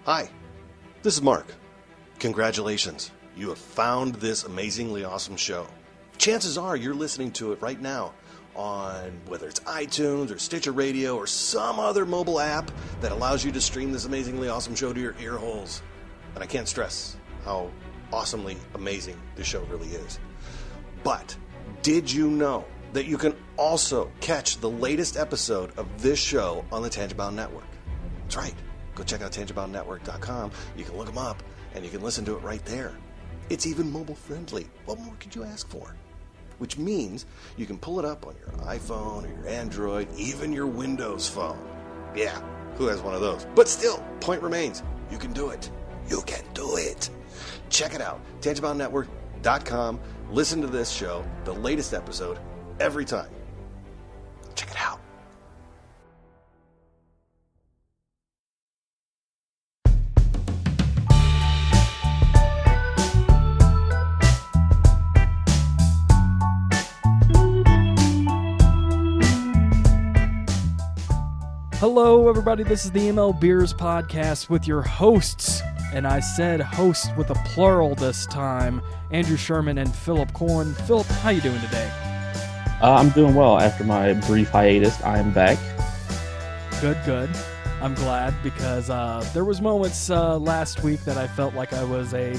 Hi, this is Mark. Congratulations, you have found this amazingly awesome show. Chances are you're listening to it right now on whether it's iTunes or Stitcher Radio or some other mobile app that allows you to stream this amazingly awesome show to your ear holes. And I can't stress how awesomely amazing this show really is. But did you know that you can also catch the latest episode of this show on the Tangibound Network? That's right. Go check out tangiboundnetwork.com. You can look them up, and you can listen to it right there. It's even mobile friendly. What more could you ask for? Which means you can pull it up on your iPhone or your Android, even your Windows phone. Yeah, who has one of those? But still, point remains, you can do it. You can do it. Check it out, tangiboundnetwork.com. Listen to this show, the latest episode, every time. Check it out. Hello, everybody. This is the MLBeers podcast with your hosts, and I said host with a plural this time, Andrew Sherman and Philip Korn. Philip, how you doing today? I'm doing well. After my brief hiatus, I am back. Good. I'm glad because there was moments last week that I felt like I was a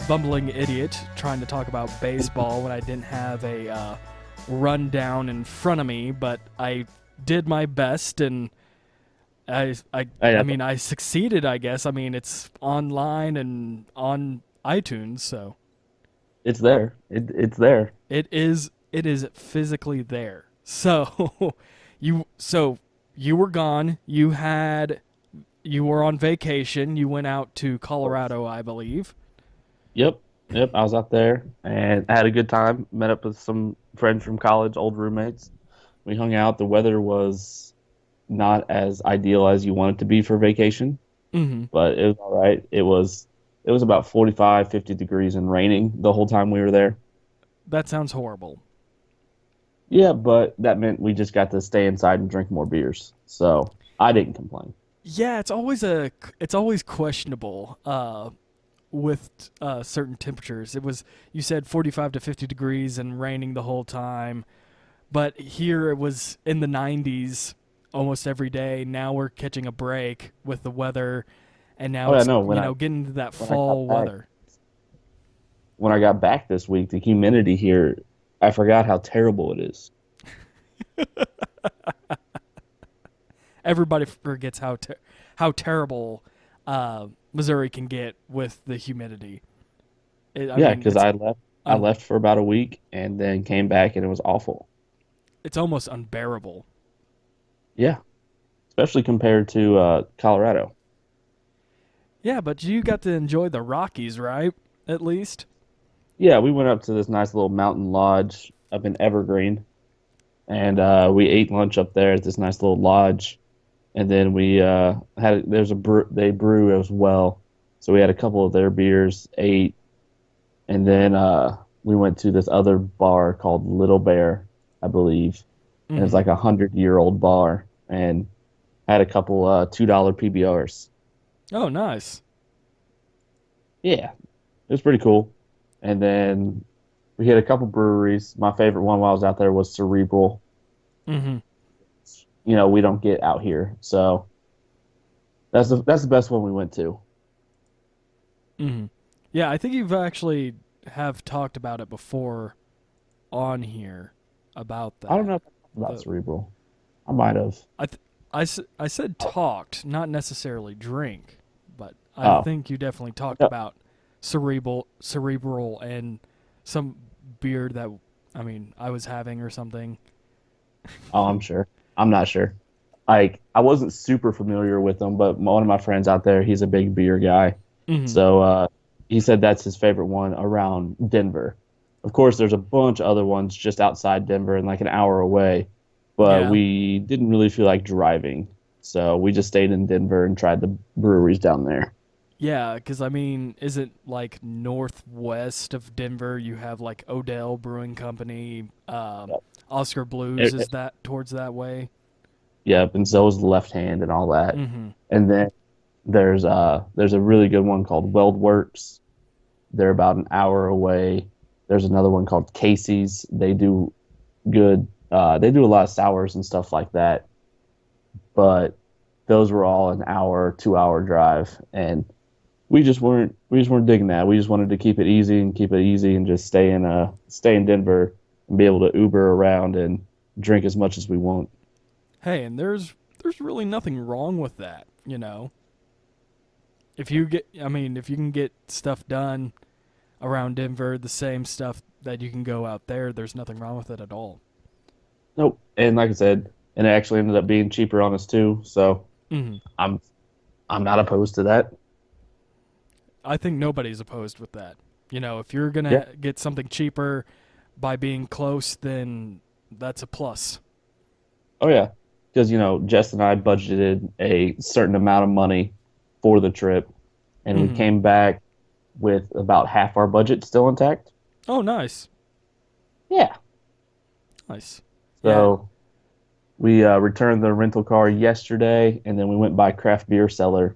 bumbling idiot trying to talk about baseball when I didn't have a rundown in front of me, but I did my best, and I mean, I succeeded, I guess. I mean, it's online and on iTunes, so it's there. It's there. It is physically there. So you were gone. You were on vacation. You went out to Colorado, I believe. Yep. I was out there and I had a good time. Met up with some friends from college, old roommates. We hung out. The weather was not as ideal as you want it to be for vacation, but it was all right. It was about 45, 50 degrees and raining the whole time we were there. That sounds horrible. Yeah, but that meant we just got to stay inside and drink more beers, so I didn't complain. Yeah, it's always questionable with certain temperatures. You said 45 to 50 degrees and raining the whole time, but here it was in the 90s almost every day. Now we're catching a break with the weather, and now getting into that fall weather. When I got back this week, the humidity here, I forgot how terrible it is. Everybody forgets how terrible Missouri can get with the humidity. Because I left for about a week and then came back and it was awful. It's almost unbearable. Yeah, especially compared to Colorado. Yeah, but you got to enjoy the Rockies, right? At least. Yeah, we went up to this nice little mountain lodge up in Evergreen, and we ate lunch up there at this nice little lodge, and then we they brew as well, so we had a couple of their beers, ate, and then we went to this other bar called Little Bear, I believe, and it's like a 100-year-old bar, and had a couple $2 PBRs. Oh, nice. Yeah, it was pretty cool. And then we hit a couple breweries. My favorite one while I was out there was Cerebral. Mm-hmm. You know, we don't get out here, so that's the best one we went to. Mm-hmm. Yeah, I think you've actually have talked about it before on here about that. I don't know about Cerebral. I might have. I said talked, not necessarily drink, but I think you definitely talked about cerebral and some beer that I was having or something. Oh, I'm sure. I'm not sure. I wasn't super familiar with them, but one of my friends out there, he's a big beer guy. Mm-hmm. So he said that's his favorite one around Denver. Of course, there's a bunch of other ones just outside Denver and like an hour away, but we didn't really feel like driving. So we just stayed in Denver and tried the breweries down there. Yeah, because, is it like northwest of Denver? You have like Odell Brewing Company, Oscar Blues, is that towards that way? Yep, and so is the Left Hand and all that. Mm-hmm. And then There's a really good one called Weld Works. They're about an hour away. There's another one called Casey's. They do good. They do a lot of sours and stuff like that. But those were all an hour, 2 hour drive, and we just weren't digging that. We just wanted to keep it easy and just stay in Denver and be able to Uber around and drink as much as we want. Hey, and there's really nothing wrong with that, If you can get stuff done around Denver, the same stuff that you can go out there, there's nothing wrong with it at all. Nope. And like I said, and it actually ended up being cheaper on us too. So I'm not opposed to that. I think nobody's opposed with that. If you're gonna get something cheaper by being close, then that's a plus. Oh yeah, because Jess and I budgeted a certain amount of money for the trip, and we came back with about half our budget still intact. Oh, nice. Yeah. Nice. So we returned the rental car yesterday, and then we went by craft beer cellar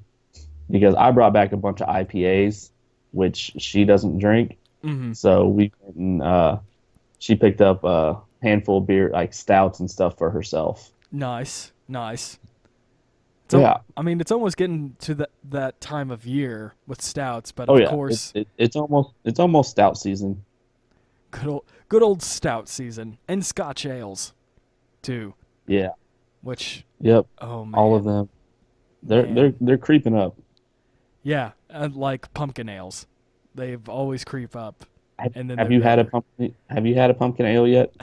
because I brought back a bunch of IPAs, which she doesn't drink. So we went and she picked up a handful of beer, like stouts and stuff for herself. Nice. So, yeah. It's almost getting to that time of year with stouts, but of course it's almost stout season. Good old stout season, and Scotch ales, too. Yeah. Which. Yep. Oh man. All of them. They're creeping up. Yeah, like pumpkin ales, they've always creep up. Have you had a pumpkin ale yet?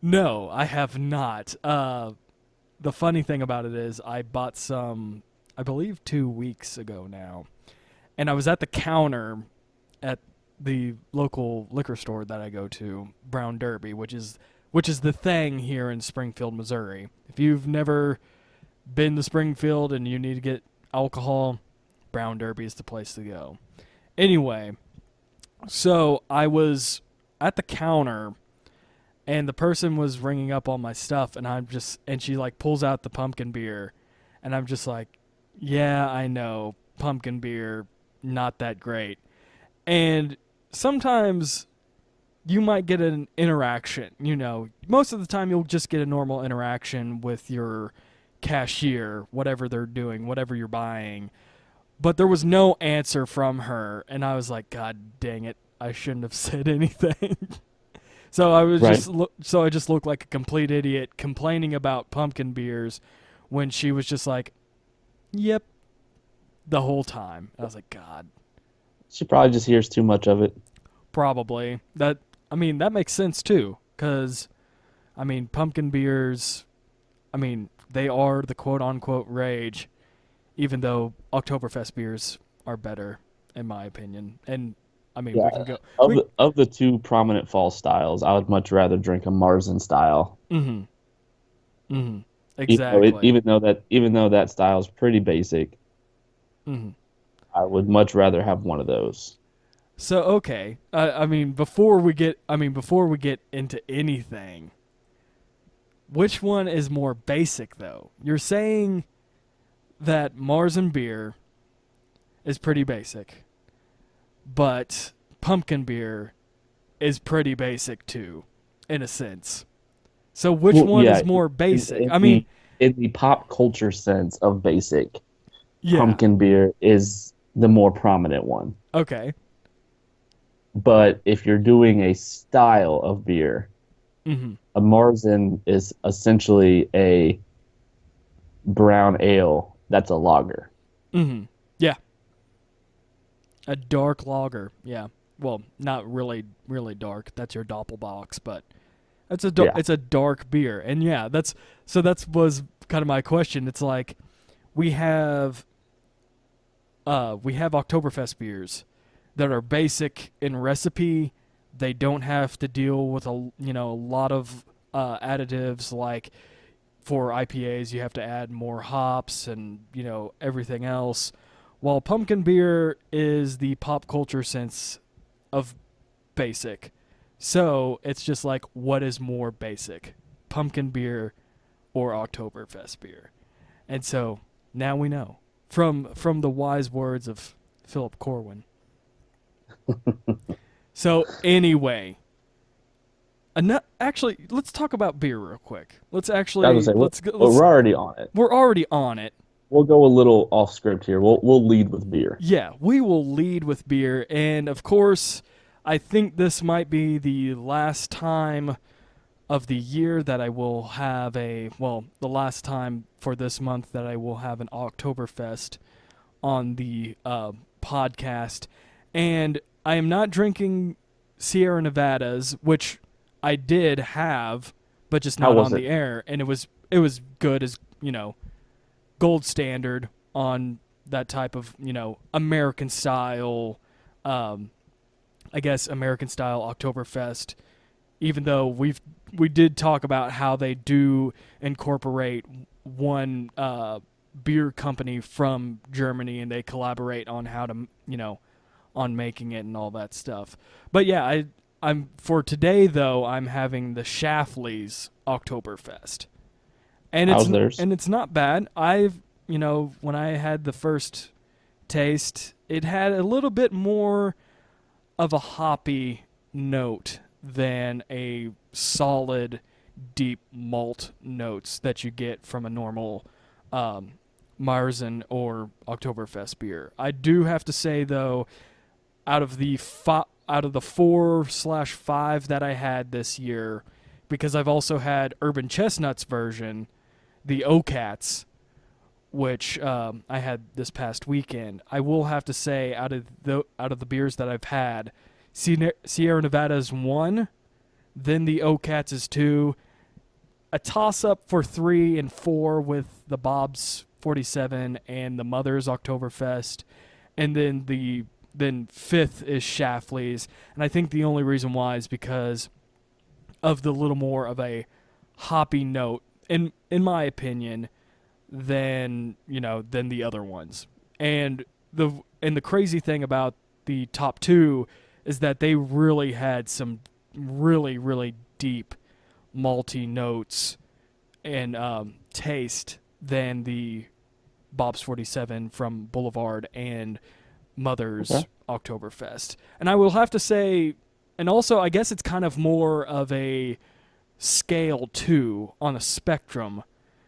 No, I have not. The funny thing about it is I bought some, I believe 2 weeks ago now, and I was at the counter at the local liquor store that I go to, Brown Derby, which is the thing here in Springfield, Missouri. If you've never been to Springfield and you need to get alcohol, Brown Derby is the place to go. Anyway, so I was at the counter, and the person was ringing up all my stuff, and she like pulls out the pumpkin beer, and I'm just like, yeah, I know, pumpkin beer, not that great. And sometimes you might get an interaction, most of the time you'll just get a normal interaction with your cashier, whatever they're doing, whatever you're buying. But there was no answer from her, and I was like, God dang it, I shouldn't have said anything. So I just looked like a complete idiot complaining about pumpkin beers when she was just like, yep, the whole time. I was like, God. She probably just hears too much of it. Probably. That makes sense too, because, pumpkin beers, they are the quote-unquote rage, even though Oktoberfest beers are better, in my opinion. And we can go of the two prominent fall styles. I would much rather drink a Marzen style. Exactly. Even though that style is pretty basic, I would much rather have one of those. So okay, before we get into anything, which one is more basic though? You're saying that Marzen beer is pretty basic, but pumpkin beer is pretty basic too, in a sense. So which one is more basic? In the pop culture sense of basic, pumpkin beer is the more prominent one. Okay. But if you're doing a style of beer, a Marzen is essentially a brown ale that's a lager. Yeah. A dark lager. Yeah. Well, not really, really dark. That's your Doppelbox, but it's a dark beer. And yeah, that was kind of my question. It's like we have Oktoberfest beers that are basic in recipe. They don't have to deal with a lot of additives. Like for IPAs, you have to add more hops and everything else. While pumpkin beer is the pop culture sense of basic. So it's just like, what is more basic, pumpkin beer or Oktoberfest beer? And so now we know. from the wise words of Philip Corwin. So anyway, actually, let's talk about beer real quick. Let's actually we're already on it. We're already on it. We'll go a little off script here. We'll lead with beer. Yeah, we will lead with beer, and of course, I think this might be the last time of the year that I will have the last time for this month that I will have an Oktoberfest on the podcast, and I am not drinking Sierra Nevadas, which I did have, but just not on the air, and it was good as, gold standard on that type of, American style, American style Oktoberfest, even though we did talk about how they do incorporate one beer company from Germany, and they collaborate on how to, on making it and all that stuff. But yeah, I'm for today though, I'm having the Schlafly's Oktoberfest. And it's not bad. When I had the first taste, it had a little bit more of a hoppy note than a solid, deep malt notes that you get from a normal Marzen or Oktoberfest beer. I do have to say though, out of the 4/5 that I had this year, because I've also had Urban Chestnut's version, the Ocats, which I had this past weekend. I will have to say, out of the beers that I've had, Sierra Nevada is 1, then the Ocats is 2, a toss-up for 3 and 4 with the Bob's 47 and the Mother's Oktoberfest, and then then 5th is Schlafly's. And I think the only reason why is because of the little more of a hoppy note, in my opinion, than the other ones. And the crazy thing about the top 2 is that they really had some really, really deep malty notes and taste than the Bob's 47 from Boulevard and Mother's Oktoberfest. And I will have to say, and also I guess it's kind of more of a scale too, on a spectrum,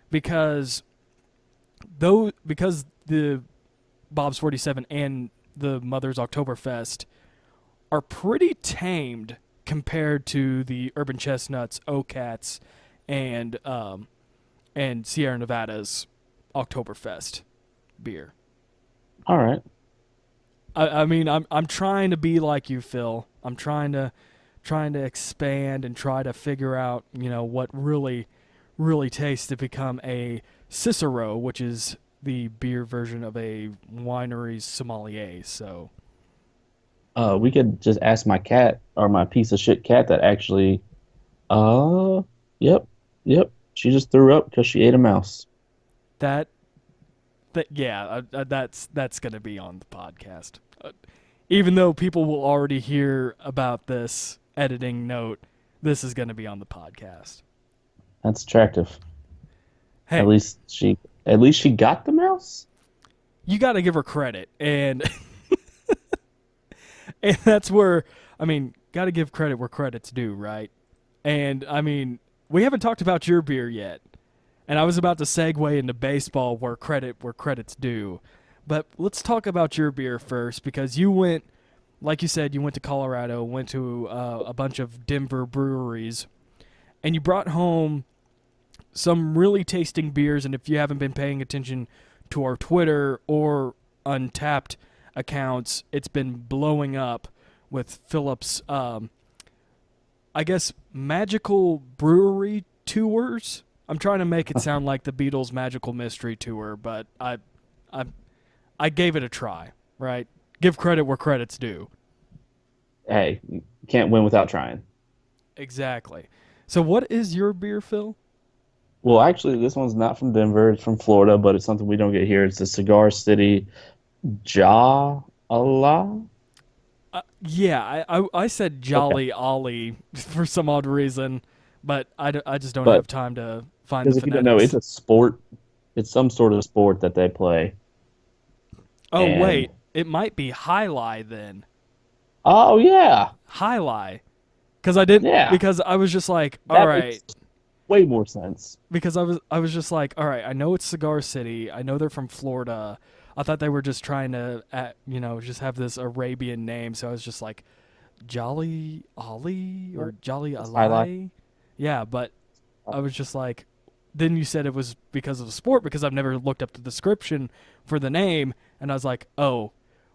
because the Bob's 47 and the Mother's Oktoberfest are pretty tamed compared to the Urban Chestnuts, Ocats, and Sierra Nevada's Oktoberfest beer. All right. I mean, I'm trying to be like you, Phil. I'm trying to expand and try to figure out, what really tastes to become a Cicero, which is the beer version of a winery's sommelier. So, we could just ask my cat, or my piece of shit cat that actually, yep, she just threw up because she ate a mouse. That's going to be on the podcast. Even though people will already hear about this editing note, this is going to be on the podcast. That's attractive. Hey, at least she got the mouse. You got to give her credit, and and that's where, got to give credit where credit's due, right? And we haven't talked about your beer yet. And I was about to segue into baseball where credit's due. But let's talk about your beer first, because you went, like you said, you went to Colorado, went to a bunch of Denver breweries, and you brought home some really tasting beers. And if you haven't been paying attention to our Twitter or Untapped accounts, it's been blowing up with Philip's, magical brewery tours. I'm trying to make it sound like the Beatles' Magical Mystery Tour, but I gave it a try, right? Give credit where credit's due. Hey, you can't win without trying. Exactly. So what is your beer, Phil? Well, actually, this one's not from Denver. It's from Florida, but it's something we don't get here. It's the Cigar City Jala. I said Jolly Ollie for some odd reason, but I just don't have time to find the phonetics. No, it's a sport. It's some sort of sport that they play. Oh, And wait. It might be Highlight then. oh yeah, Highlight. Because I was just like, all that right. makes way more sense. Because I was just like, all right, I know it's Cigar City. I know they're from Florida. I thought they were just trying to, just have this Arabian name. So I was just like, Jolly Ollie or Jolly Highlight. Ali. Yeah, but I was just like, then you said it was because of the sport because I've never looked up the description for the name. And I was like, oh,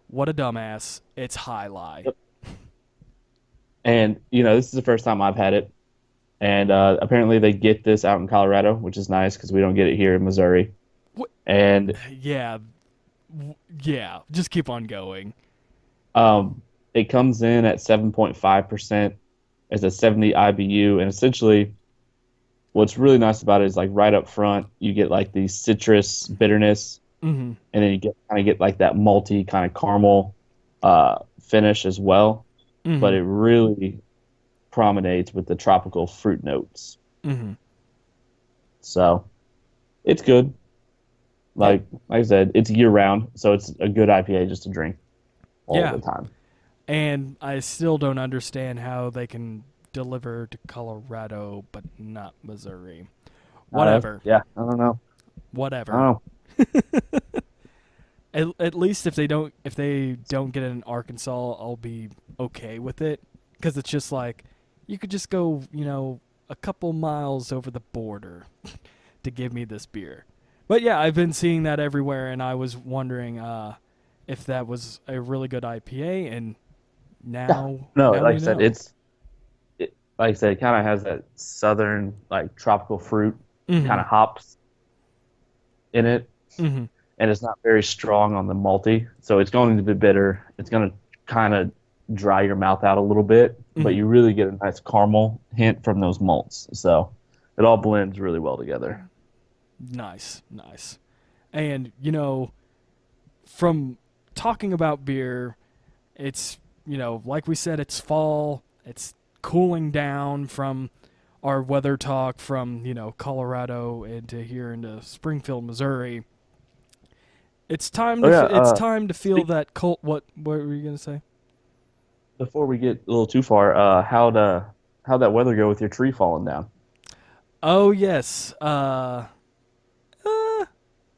what a dumbass. It's Highlight. Yep. And, this is the first time I've had it. And apparently they get this out in Colorado, which is nice because we don't get it here in Missouri. What? And yeah, just keep on going. it comes in at 7.5%. It's a 70 IBU. And essentially, what's really nice about it is like right up front, you get like the citrus bitterness. Mm-hmm. And then you get like that malty kind of caramel finish as well. Mm-hmm. But it really promenades with the tropical fruit notes. Mm-hmm. So it's good. Like I said, it's year round, so it's a good IPA just to drink all the time. And I still don't understand how they can deliver to Colorado but not Missouri. Whatever. I don't know. Whatever. I don't know. At least if they don't get it in Arkansas, I'll be okay with it because it's just like you could just go, a couple miles over the border to give me this beer. But yeah, I've been seeing that everywhere, and I was wondering if that was a really good IPA, and now like I said, it kind of has that southern like tropical fruit mm-hmm. kind of hops in it. Mm-hmm. And it's not very strong on the malty, so it's going to be bitter. It's going to kind of dry your mouth out a little bit, mm-hmm. but you really get a nice caramel hint from those malts. So it all blends really well together. Nice. And, from talking about beer, it's, like we said, it's fall. It's cooling down from our weather talk from, Colorado into here into Springfield, Missouri. It's time to feel that cold. What were you gonna say? Before we get a little too far, how'd that weather go with your tree falling down? Oh yes,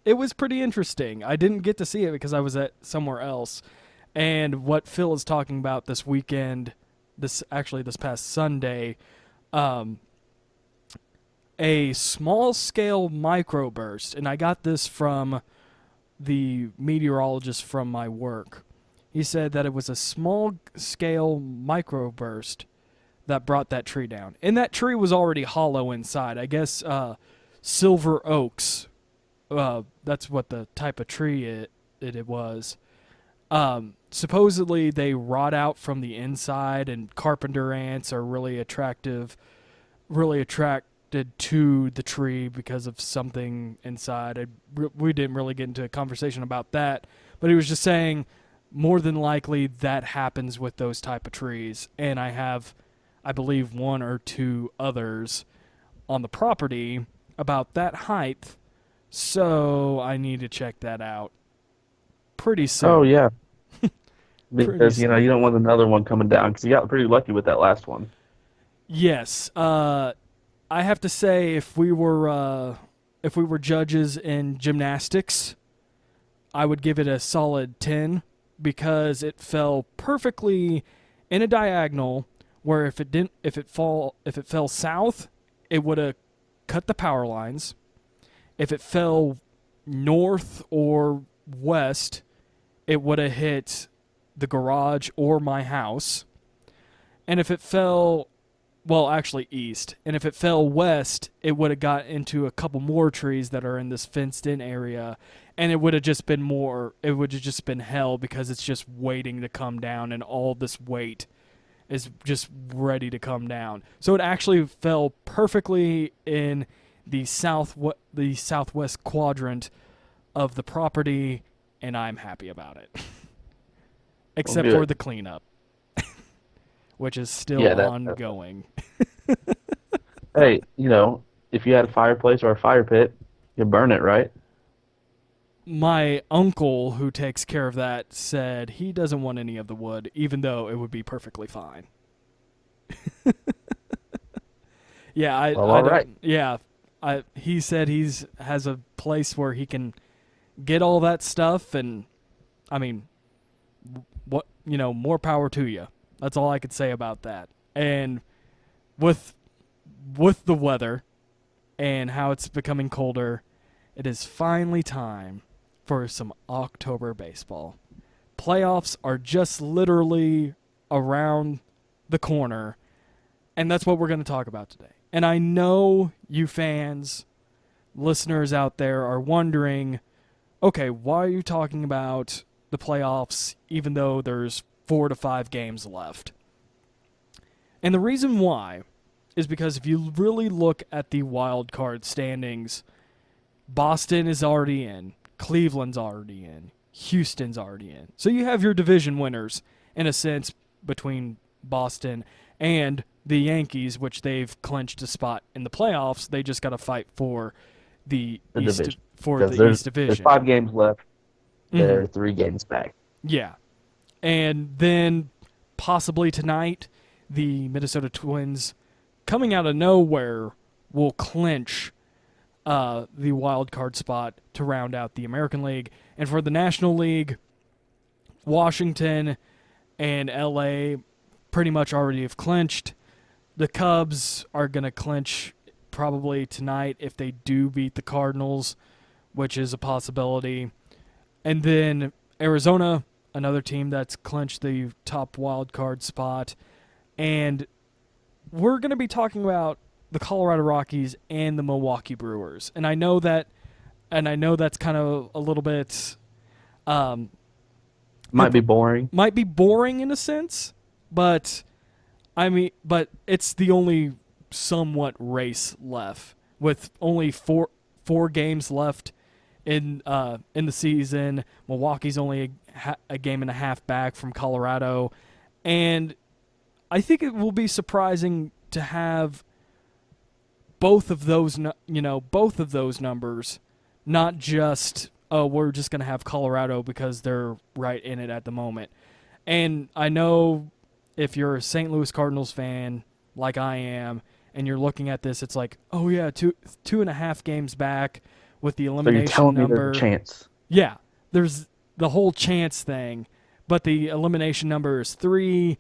it was pretty interesting. I didn't get to see it because I was at somewhere else. And what Phil is talking about this weekend, this past Sunday, a small scale microburst, and I got this from the meteorologist from my work. He said that it was a small-scale microburst that brought that tree down. And that tree was already hollow inside. I guess silver oaks, that's what the type of tree it was. Supposedly they rot out from the inside, and carpenter ants are really attracted to the tree because of something inside. We didn't really get into a conversation about that, but he was just saying more than likely that happens with those type of trees. And I have, I believe, one or two others on the property about that height, so I need to check that out pretty soon. Oh, yeah. Because, you don't want another one coming down, because you got pretty lucky with that last one. Yes. I have to say, if we were judges in gymnastics, I would give it a solid 10 because it fell perfectly in a diagonal where if it fell south, it would have cut the power lines. If it fell north or west, it would have hit the garage or my house. And if it fell east. And if it fell west, it would have got into a couple more trees that are in this fenced-in area, and it would have just been hell because it's just waiting to come down, and all this weight is just ready to come down. So it actually fell perfectly in the southwest quadrant of the property, and I'm happy about it. Except for the cleanup, which is still ongoing. Hey, if you had a fireplace or a fire pit, you burn it, right? my uncle, who takes care of that, said he doesn't want any of the wood, even though it would be perfectly fine. Yeah, Well, I all don't. right. Yeah, he said has a place where he can get all that stuff, and I mean, more power to you. That's all I could say about that. And with the weather and how it's becoming colder, it is finally time for some October baseball. Playoffs are just literally around the corner, and that's what we're going to talk about today. And I know you fans, listeners out there, are wondering, okay, why are you talking about the playoffs even though there's 4 to 5 games left? And the reason why is because if you really look at the wild card standings, Boston is already in, Cleveland's already in, Houston's already in. So you have your division winners, in a sense, between Boston and the Yankees, which they've clinched a spot in the playoffs. They just got to fight for the East division. for Because the East there's Division. 5 games left. They're Mhm. 3 games back. Yeah. And then possibly tonight, the Minnesota Twins, coming out of nowhere, will clinch the wild card spot to round out the American League. And for the National League, Washington and LA pretty much already have clinched. The Cubs are going to clinch probably tonight if they do beat the Cardinals, which is a possibility. And then Arizona, another team that's clinched the top wild card spot. And we're going to be talking about the Colorado Rockies and the Milwaukee Brewers. And I know that's kind of a little bit Might be boring. might be boring in a sense, but it's the only somewhat race left with only four games left in the season. Milwaukee's only a game and a half back from Colorado, and I think it will be surprising to have both of those numbers, not just we're just going to have Colorado because they're right in it at the moment. And I know if you're a St. Louis Cardinals fan like I am, and you're looking at this, it's like, oh yeah, two and a half games back with the So you're elimination telling me number. there's a chance. Yeah, there's the whole chance thing, but the elimination number is 3.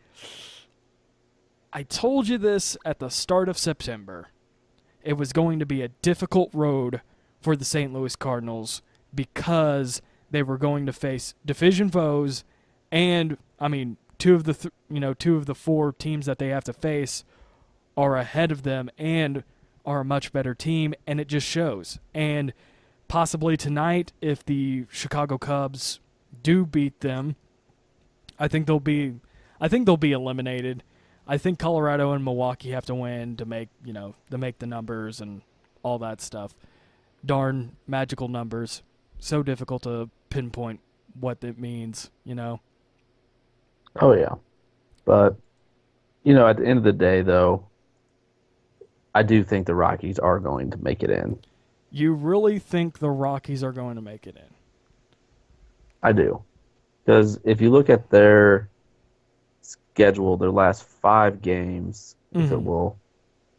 I told you this at the start of September. It was going to be a difficult road for the St. Louis Cardinals because they were going to face division foes, and I mean, two of the 4 teams that they have to face are ahead of them and are a much better team, and it just shows. And possibly tonight, if the Chicago Cubs do beat them, I think they'll be eliminated. I think Colorado and Milwaukee have to win to make the numbers and all that stuff. Darn magical numbers. So difficult to pinpoint what it means, Oh, yeah. But, at the end of the day, though, I do think the Rockies are going to make it in. You really think the Rockies are going to make it in? I do. Because if you look at their schedule, their last 5 games, if it will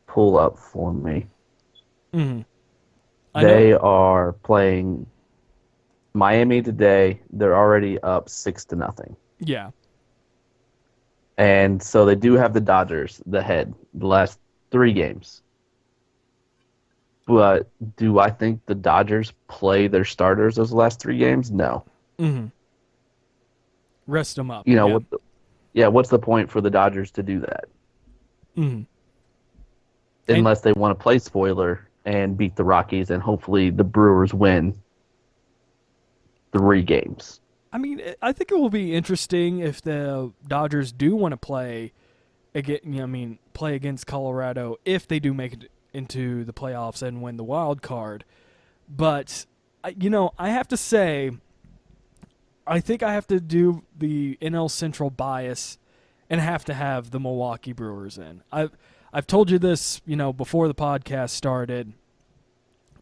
pull up for me, they are playing Miami today. They're already up 6-0. Yeah. And so they do have the Dodgers the last 3 games. But do I think the Dodgers play their starters those last 3 games? No. Rest them up. What's the point for the Dodgers to do that? Unless they want to play spoiler and beat the Rockies, and hopefully the Brewers win 3 games. I mean, I think it will be interesting if the Dodgers do want to play against Colorado if they do make it into the playoffs and win the wild card. But I have to say, I think I have to do the NL Central bias and have to have the Milwaukee Brewers in. I've told you this, before the podcast started,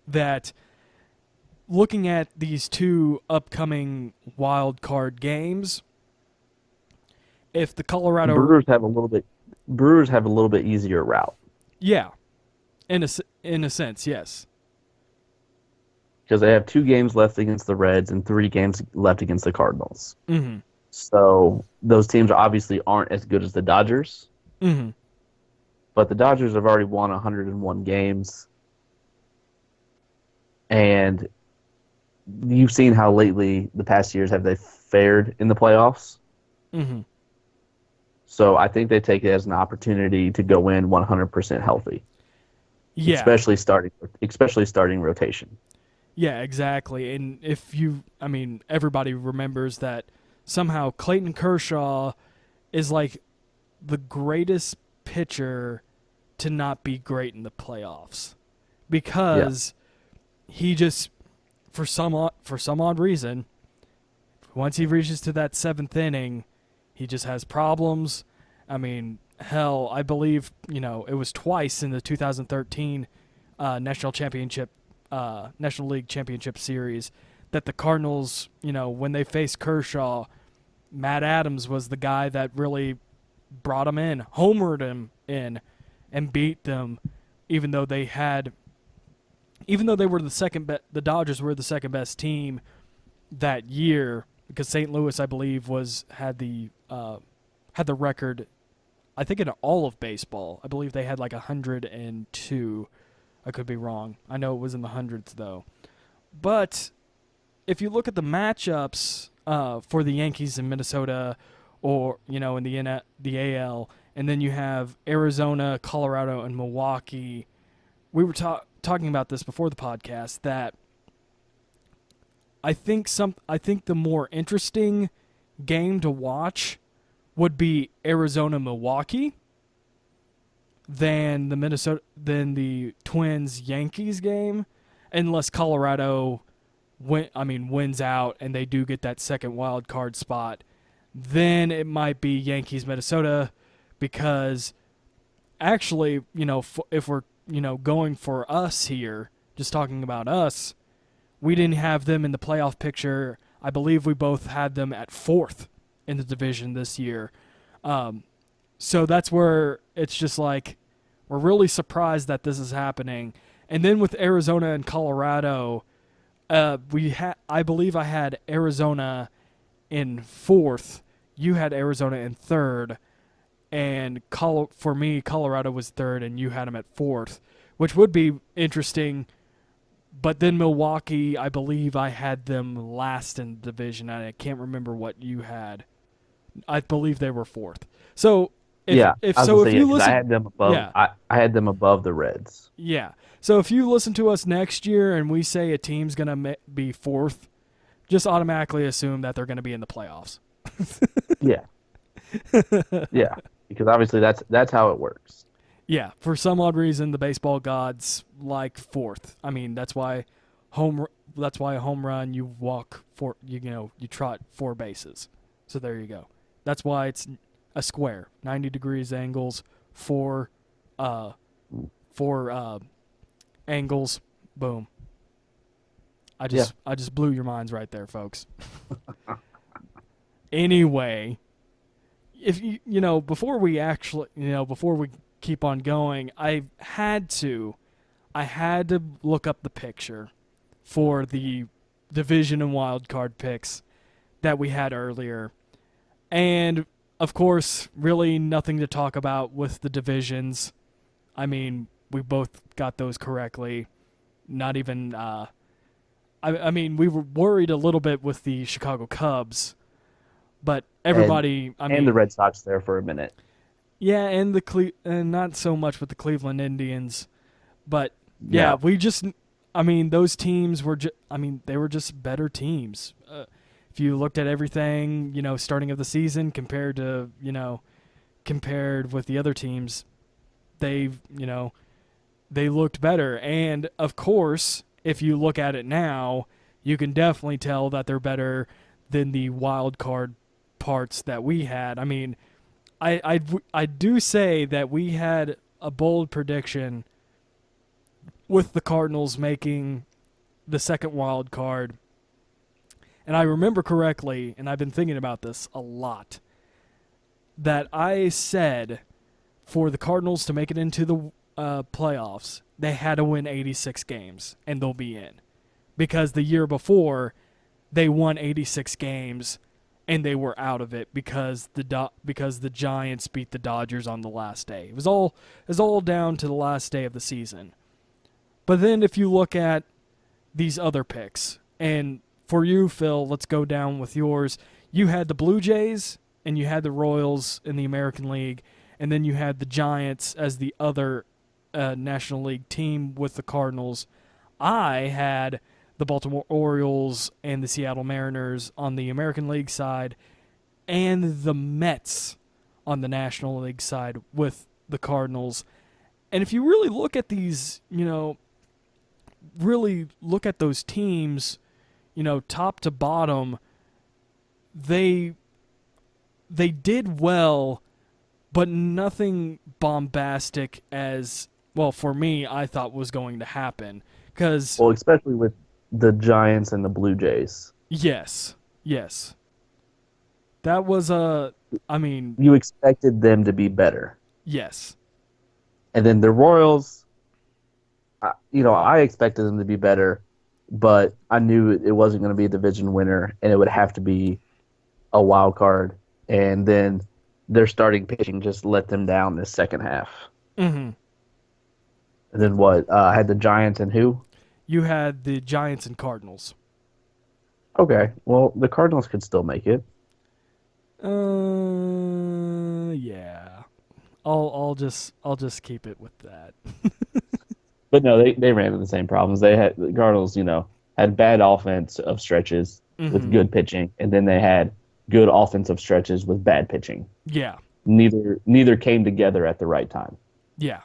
that looking at these two upcoming wild card games, if the Colorado Brewers have a little bit easier route. Yeah, in a sense, yes. Because they have 2 games left against the Reds and 3 games left against the Cardinals. Mm-hmm. So those teams obviously aren't as good as the Dodgers. Mm-hmm. But the Dodgers have already won 101 games. And you've seen how lately, the past years, have they fared in the playoffs. Mm-hmm. So I think they take it as an opportunity to go in 100% healthy. Yeah. Especially starting rotation. Yeah, exactly. And everybody remembers that somehow Clayton Kershaw is like the greatest pitcher to not be great in the playoffs, because he just, for some odd reason, once he reaches to that 7th inning, he just has problems. I mean, hell, I believe, it was twice in the 2013 National League Championship Series that the Cardinals, when they faced Kershaw, Matt Adams was the guy that really brought him in, homered him in, and beat them, even though they were the Dodgers were the second best team that year, because St. Louis, I believe, had the record, I think, in all of baseball. I believe they had like 102. I could be wrong. I know it was in the hundreds, though. But if you look at the matchups for the Yankees in Minnesota, or in the AL, and then you have Arizona, Colorado, and Milwaukee. We were talking about this before the podcast, that I think the more interesting game to watch would be Arizona-Milwaukee than the Twins-Yankees game, unless Colorado wins out and they do get that second wild card spot. Then it might be Yankees-Minnesota, because actually, if we're going for us here, just talking about us, we didn't have them in the playoff picture. I believe we both had them at 4th in the division this year. So that's where it's just like, we're really surprised that this is happening. And then with Arizona and Colorado, I believe I had Arizona in 4th. You had Arizona in 3rd. And for me, Colorado was 3rd, and you had them at 4th, which would be interesting. But then Milwaukee, I believe I had them last in the division, and I can't remember what you had. I believe they were 4th. So if you listen, I had them above. Yeah. I had them above the Reds. Yeah. So if you listen to us next year and we say a team's gonna be 4th, just automatically assume that they're gonna be in the playoffs. Yeah. Yeah. Because obviously that's how it works. Yeah, for some odd reason, the baseball gods like 4th. I mean, that's why a home run, you walk you trot 4 bases. So there you go. That's why it's a square, 90 degrees angles, 4 angles. Boom. I just blew your minds right there, folks. Anyway, if before we keep on going, I had to look up the picture for the division and wild card picks that we had earlier. And of course, really nothing to talk about with the divisions. I mean, we both got those correctly. Not even we were worried a little bit with the Chicago Cubs, but everybody and the Red Sox there for a minute. Yeah, and and not so much with the Cleveland Indians, but yeah, we just those teams were they were just better teams. If you looked at everything, starting of the season compared with the other teams, they looked better. And of course, if you look at it now, you can definitely tell that they're better than the wild card parts that we had. I mean, I do say that we had a bold prediction with the Cardinals making the second wild card. And I remember correctly, and I've been thinking about this a lot, that I said for the Cardinals to make it into the playoffs, they had to win 86 games, and they'll be in. Because the year before, they won 86 games, and they were out of it because the Giants beat the Dodgers on the last day. It was all down to the last day of the season. But then if you look at these other picks, and for you, Phil, let's go down with yours. You had the Blue Jays, and you had the Royals in the American League, and then you had the Giants as the other National League team with the Cardinals. I had the Baltimore Orioles and the Seattle Mariners on the American League side, and the Mets on the National League side with the Cardinals. And if you really look at these, really look at those teams, top to bottom, they did well, but nothing bombastic as, well, for me, I thought was going to happen. Well, especially with the Giants and the Blue Jays. Yes. That was you expected them to be better. Yes. And then the Royals, I expected them to be better, but I knew it wasn't going to be a division winner, and it would have to be a wild card. And then their starting pitching just let them down this second half. Mm-hmm. And then what? I had the Giants and who? You had the Giants and Cardinals. Okay, well, the Cardinals could still make it. Yeah. I'll just keep it with that. But no, they ran into the same problems. The Cardinals, had bad offense of stretches with good pitching, and then they had good offensive stretches with bad pitching. Yeah. Neither came together at the right time. Yeah.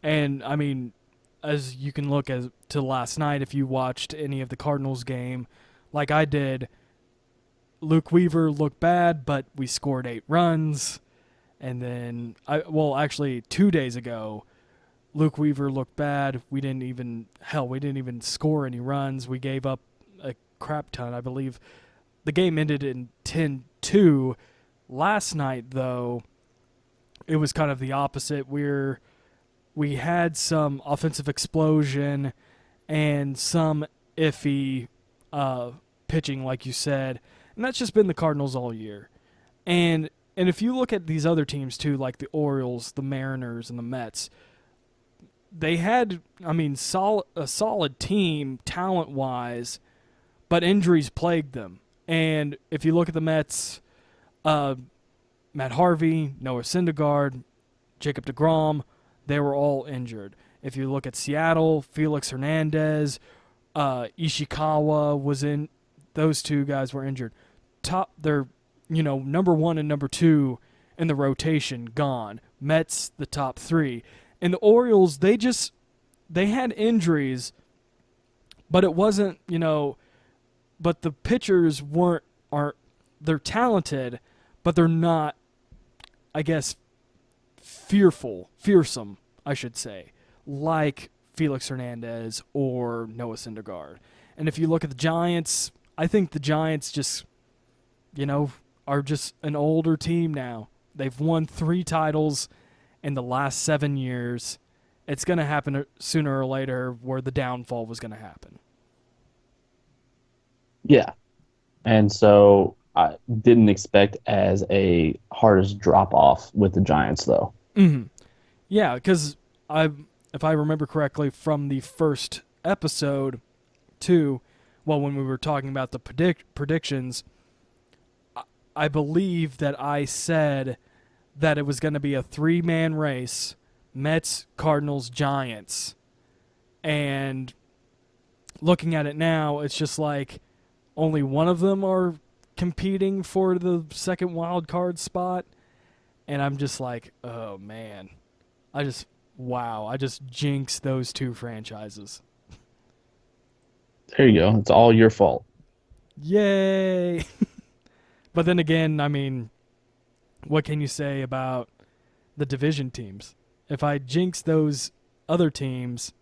And as you can look to last night, if you watched any of the Cardinals game, like I did, Luke Weaver looked bad, but we scored 8 runs. And then, 2 days ago, Luke Weaver looked bad. We didn't even score any runs. We gave up a crap ton. I believe the game ended in 10-2. Last night, though, it was kind of the opposite. We had some offensive explosion and some iffy pitching, like you said. And that's just been the Cardinals all year. And if you look at these other teams, too, like the Orioles, the Mariners, and the Mets, they had, a solid team talent-wise, but injuries plagued them. And if you look at the Mets, Matt Harvey, Noah Syndergaard, Jacob deGrom, they were all injured. If you look at Seattle, Felix Hernandez, Ishikawa was in. Those two guys were injured. They're number 1 and number 2 in the rotation gone. Mets the top 3, and the Orioles they had injuries, but it wasn't But the pitchers they're talented, but they're not, I guess, fearsome, I should say, like Felix Hernandez or Noah Syndergaard. And if you look at the Giants, I think the Giants just, are just an older team now. They've won 3 titles in the last 7 years. It's going to happen sooner or later where the downfall was going to happen. Yeah. And so I didn't expect as a hardest drop-off with the Giants, though. Mm-hmm. Yeah, because if I remember correctly from the first episode, too, when we were talking about the predictions, I believe that I said that it was going to be a 3-man race, Mets, Cardinals, Giants. And looking at it now, it's just like only one of them are competing for the second wild card spot. And I'm just like, oh, man. I just jinxed those 2 franchises. There you go. It's all your fault. Yay! But then again, what can you say about the division teams? If I jinx those other teams,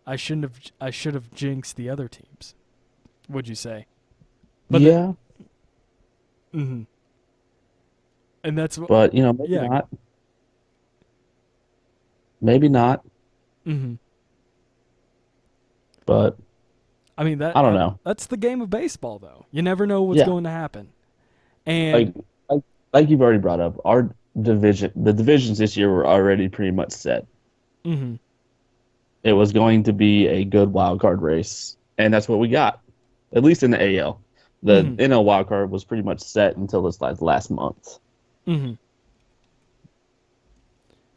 I should have jinxed the other teams. Would you say? But yeah. Mm-hmm. And that's But, maybe not. Maybe not. Mm-hmm. But I mean I don't know. That's the game of baseball, though. You never know what's going to happen. And like you've already brought up, the divisions this year were already pretty much set. Mm-hmm. It was going to be a good wild card race, and that's what we got. At least in the AL, the NL wild card was pretty much set until this last month. Mm-hmm.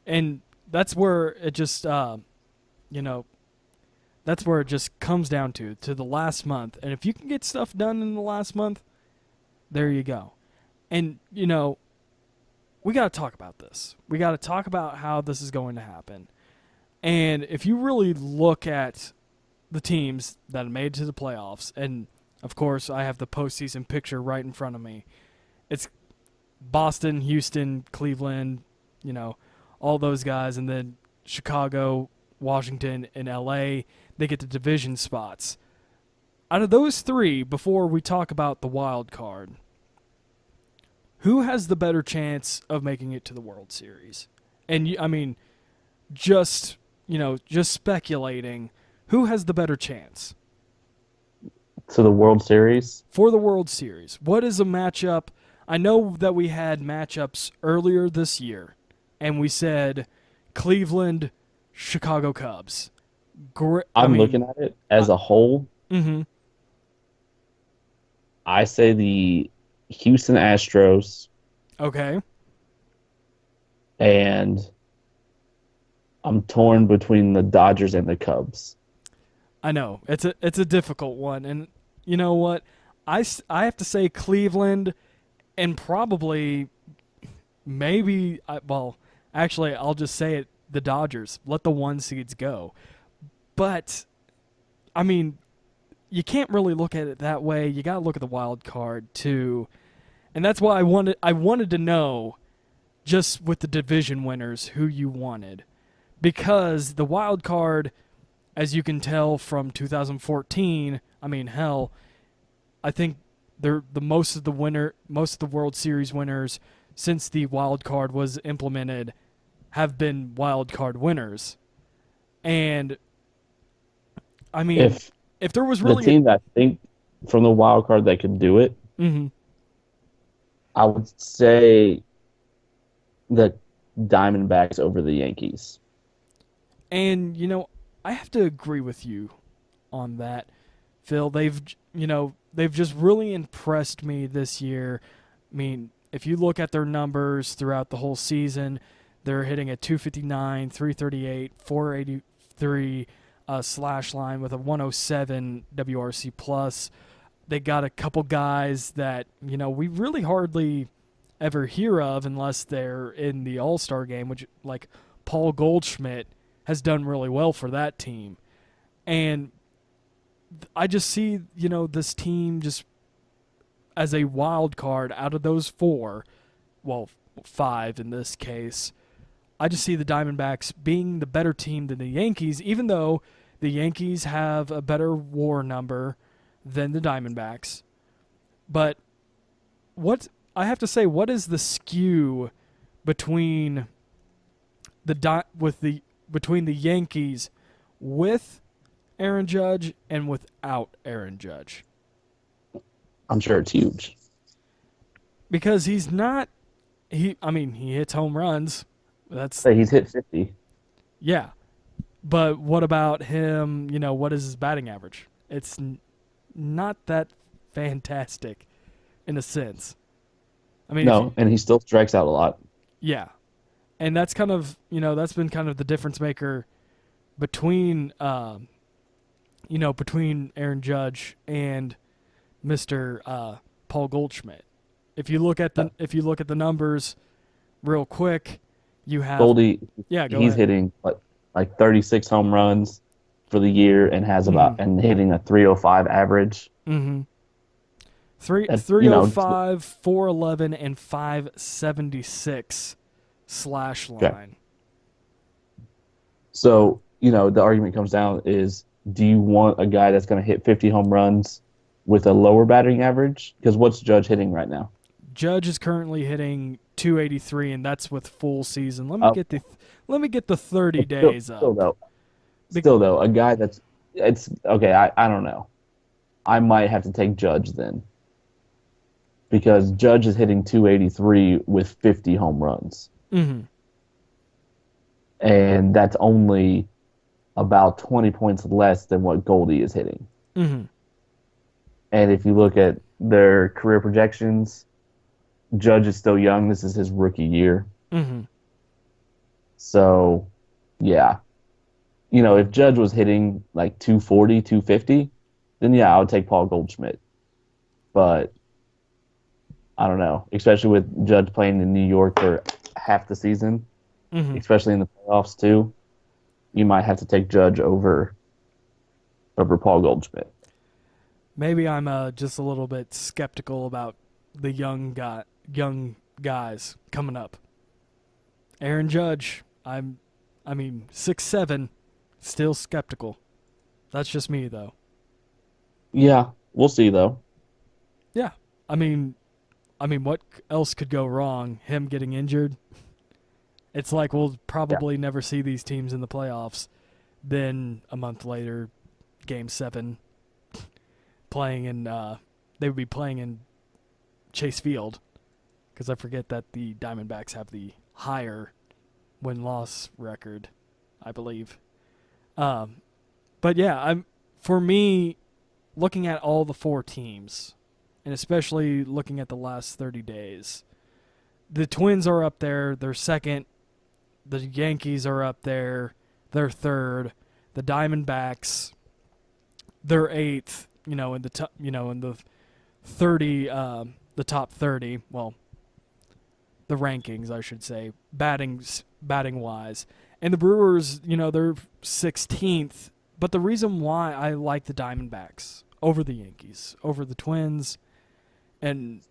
And that's where it just, that's where it just comes down to the last month. And if you can get stuff done in the last month, there you go. And, we got to talk about this. We got to talk about how this is going to happen. And if you really look at the teams that have made it to the playoffs, and, of course, I have the postseason picture right in front of me. It's Boston, Houston, Cleveland, all those guys, and then Chicago, Washington, and L.A., they get the division spots. Out of those three, before we talk about the wild card, who has the better chance of making it to the World Series? And, just speculating, who has the better chance? To the World Series? For the World Series. What is a matchup? I know that we had matchups earlier this year, and we said Cleveland, Chicago Cubs. I'm looking at it as a whole. Mm-hmm. I say the Houston Astros. Okay. And I'm torn between the Dodgers and the Cubs. I know. It's a difficult one. And you know what? I have to say Cleveland and probably actually, I'll just say it, the Dodgers. Let the 1 seeds go. But, you can't really look at it that way. You got to look at the wild card, too. And that's why I wanted to know, just with the division winners, who you wanted. Because the wild card, as you can tell from 2014, I think they're most of the World Series winners since the wild card was implemented have been wild card winners. And if there was really the team that I think from the wild card that could do it, I would say the Diamondbacks over the Yankees. And I have to agree with you on that, Phil. They've just really impressed me this year. If you look at their numbers throughout the whole season, they're hitting a 259, 338, 483 slash line with a 107 WRC plus. They got a couple guys that we really hardly ever hear of unless they're in the All-Star game, which like Paul Goldschmidt has done really well for that team. And I just see, this team just as a wild card out of those four, well, five in this case. I just see the Diamondbacks being the better team than the Yankees, even though the Yankees have a better WAR number than the Diamondbacks. But I have to say, what is the skew between between the Yankees with Aaron Judge and without Aaron Judge? I'm sure it's huge. Because he's not he hits home runs. He's hit 50. Yeah. But what about him, what is his batting average? It's not that fantastic in a sense. And he still strikes out a lot. Yeah. And that's kind of, that's been kind of the difference maker between, between Aaron Judge and Mr. Paul Goldschmidt. If you look at the numbers real quick, you have Goldie. Yeah, go he's ahead. hitting like 36 home runs for the year and has and hitting a 305 average. Mm-hmm. 305, 411, and 576 slash line. Okay. So the argument comes down is, do you want a guy that's going to hit 50 home runs with a lower batting average? Because what's Judge hitting right now? Judge is currently hitting 283, and that's with full season. Let me get the 30 days up. Still though, a guy it's okay. I don't know. I might have to take Judge then, because Judge is hitting 283 with 50 home runs, and that's only about 20 points less than what Goldie is hitting. And if you look at their career projections, Judge is still young. This is his rookie year. So, yeah. If Judge was hitting like 240, 250, then yeah, I would take Paul Goldschmidt. But I don't know, especially with Judge playing in New York for half the season, especially in the playoffs too, you might have to take Judge over Paul Goldschmidt. Maybe I'm just a little bit skeptical about the young guys coming up. Aaron Judge, I mean 6'7", still skeptical. That's just me though. Yeah, we'll see though. Yeah, I mean, what else could go wrong? Him getting injured? It's like we'll probably never see these teams in the playoffs. Then a month later, Game 7, they would be playing in Chase Field, because I forget that the Diamondbacks have the higher win-loss record, I believe. But yeah, for me, looking at all the 4 teams, and especially looking at the last 30 days, the Twins are up there. They're second. The Yankees are up there. They're third. The Diamondbacks, they're eighth. In the top, in the 30, the top 30. Well, the rankings, I should say, batting wise. And the Brewers, they're 16th. But the reason why I like the Diamondbacks over the Yankees, over the Twins, and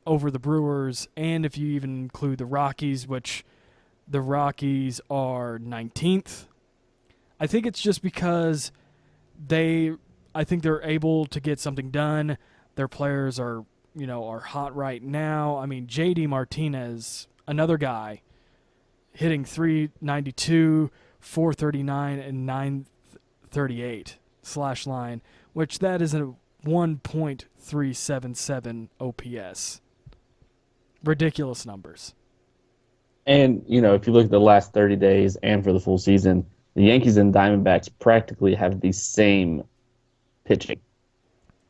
over the Brewers, and if you even include the Rockies, which the Rockies are 19th, I think it's just because I think they're able to get something done. Their players are hot right now. I mean, J.D. Martinez, another guy, hitting 392, 439, and 938 slash line, which that is a 1.377 OPS. Ridiculous numbers. And, if you look at the last 30 days and for the full season, the Yankees and Diamondbacks practically have the same pitching.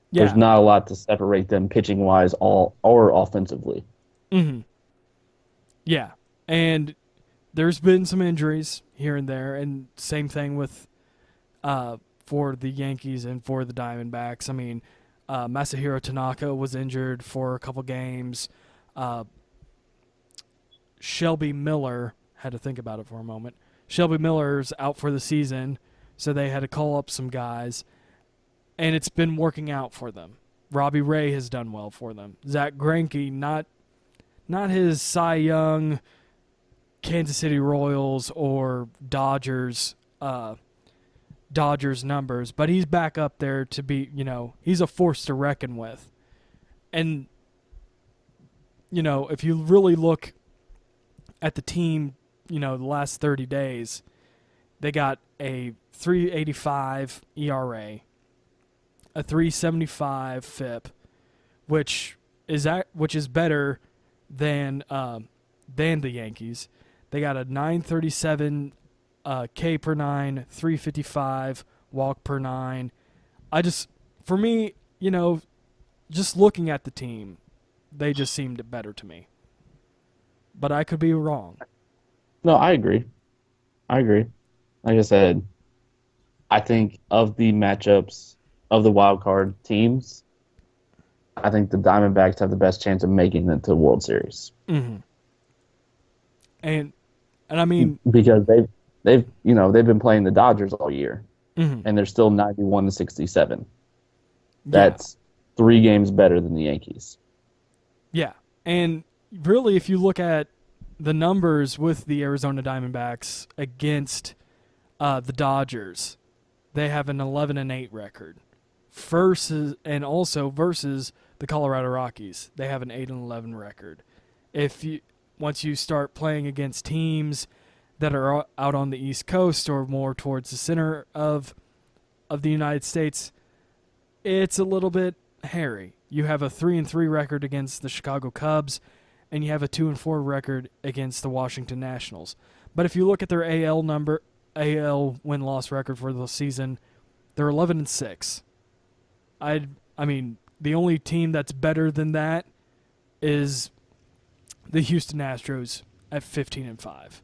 Yeah. There's not a lot to separate them pitching-wise or offensively. Yeah, and there's been some injuries here and there, and same thing with for the Yankees and for the Diamondbacks. I mean, Masahiro Tanaka was injured for a couple games. Shelby Miller, had to think about it for a moment. Shelby Miller's out for the season, so they had to call up some guys, and it's been working out for them. Robbie Ray has done well for them. Zach Greinke, not his Cy Young, Kansas City Royals or Dodgers numbers, but he's back up there to be, he's a force to reckon with. And, if you really look at the team, the last 30 days, they got a 3.85 ERA, a 3.75 FIP, which is better than the Yankees. They got a 9.37 K per 9, 3.55 walk per 9. For me, just looking at the team, they just seemed better to me. But I could be wrong. No, I agree. Like I said, I think of the matchups of the wild card teams, I think the Diamondbacks have the best chance of making it to the World Series. Mm-hmm. And I mean, because they've been playing the Dodgers all year, mm-hmm. and they're still 91-67. That's 3 games better than the Yankees. Yeah, and really, if you look at the numbers with the Arizona Diamondbacks against the Dodgers. They have an 11-8 record. Versus the Colorado Rockies. They have an 8-11 record. Once you start playing against teams that are out on the East Coast or more towards the center of the United States, it's a little bit hairy. You have a 3-3 record against the Chicago Cubs, and you have a 2-4 record against the Washington Nationals. But if you look at their AL win-loss record for the season, they're 11-6. I mean, the only team that's better than that is the Houston Astros at 15-5.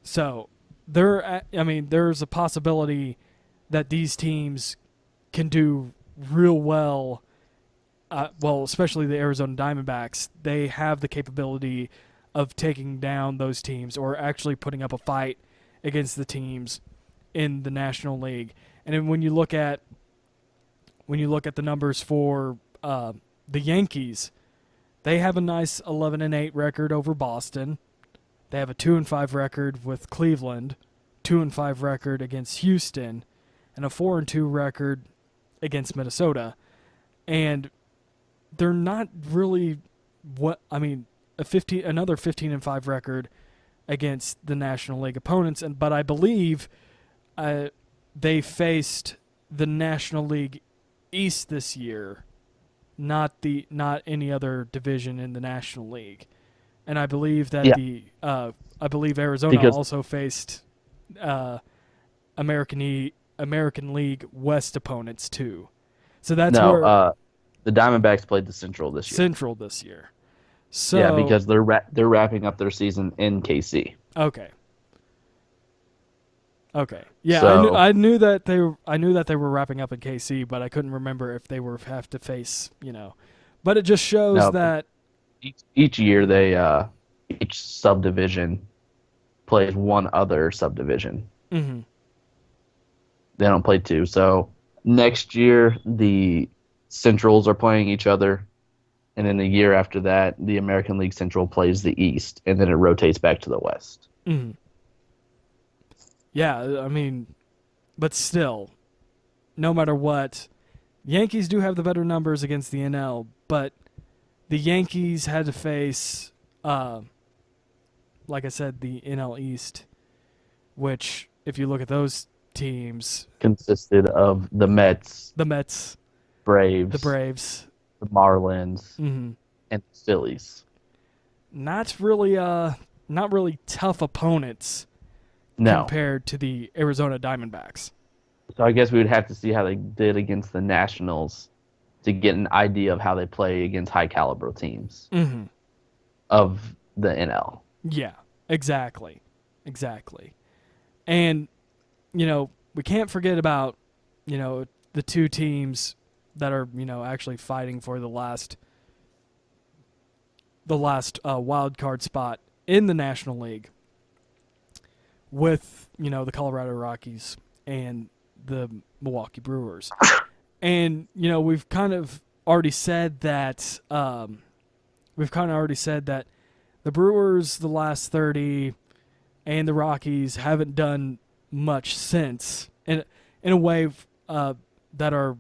So there's a possibility that these teams can do real well. Especially the Arizona Diamondbacks. They have the capability of taking down those teams or actually putting up a fight against the teams in the National League. And then when you look at the numbers for the Yankees, they have a nice 11-8 record over Boston. They have a 2-5 record with Cleveland, 2-5 record against Houston, and a 4-2 record against Minnesota. And they're not really another 15-5 record against the National League opponents. But I believe they faced the National League East this year, not any other division in the National League. And I believe that Arizona also faced American League West opponents too. So that's where the Diamondbacks played the Central this year. So yeah, because they're wrapping up their season in KC. Okay. Yeah, So, I knew that they were wrapping up in KC, but I couldn't remember if they have to face, But it just shows that each year each subdivision plays one other subdivision. Mm-hmm. They don't play two. So next year the Centrals are playing each other, and then the year after that the American League Central plays the East, and then it rotates back to the West. Mm-hmm. Yeah, I mean, but still, no matter what, Yankees do have the better numbers against the NL, but the Yankees had to face, like I said, the NL East, which, if you look at those teams, consisted of the Mets, Braves, the Marlins, mm-hmm. and the Phillies. Not really tough opponents. No. Compared to the Arizona Diamondbacks. So I guess we would have to see how they did against the Nationals to get an idea of how they play against high caliber teams mm-hmm. of the NL. Yeah, exactly. And, we can't forget about, the two teams that are, actually fighting for the last wild card spot in the National League. With, the Colorado Rockies and the Milwaukee Brewers. And, we've kind of already said that the Brewers the last 30 and the Rockies haven't done much since in a way that are,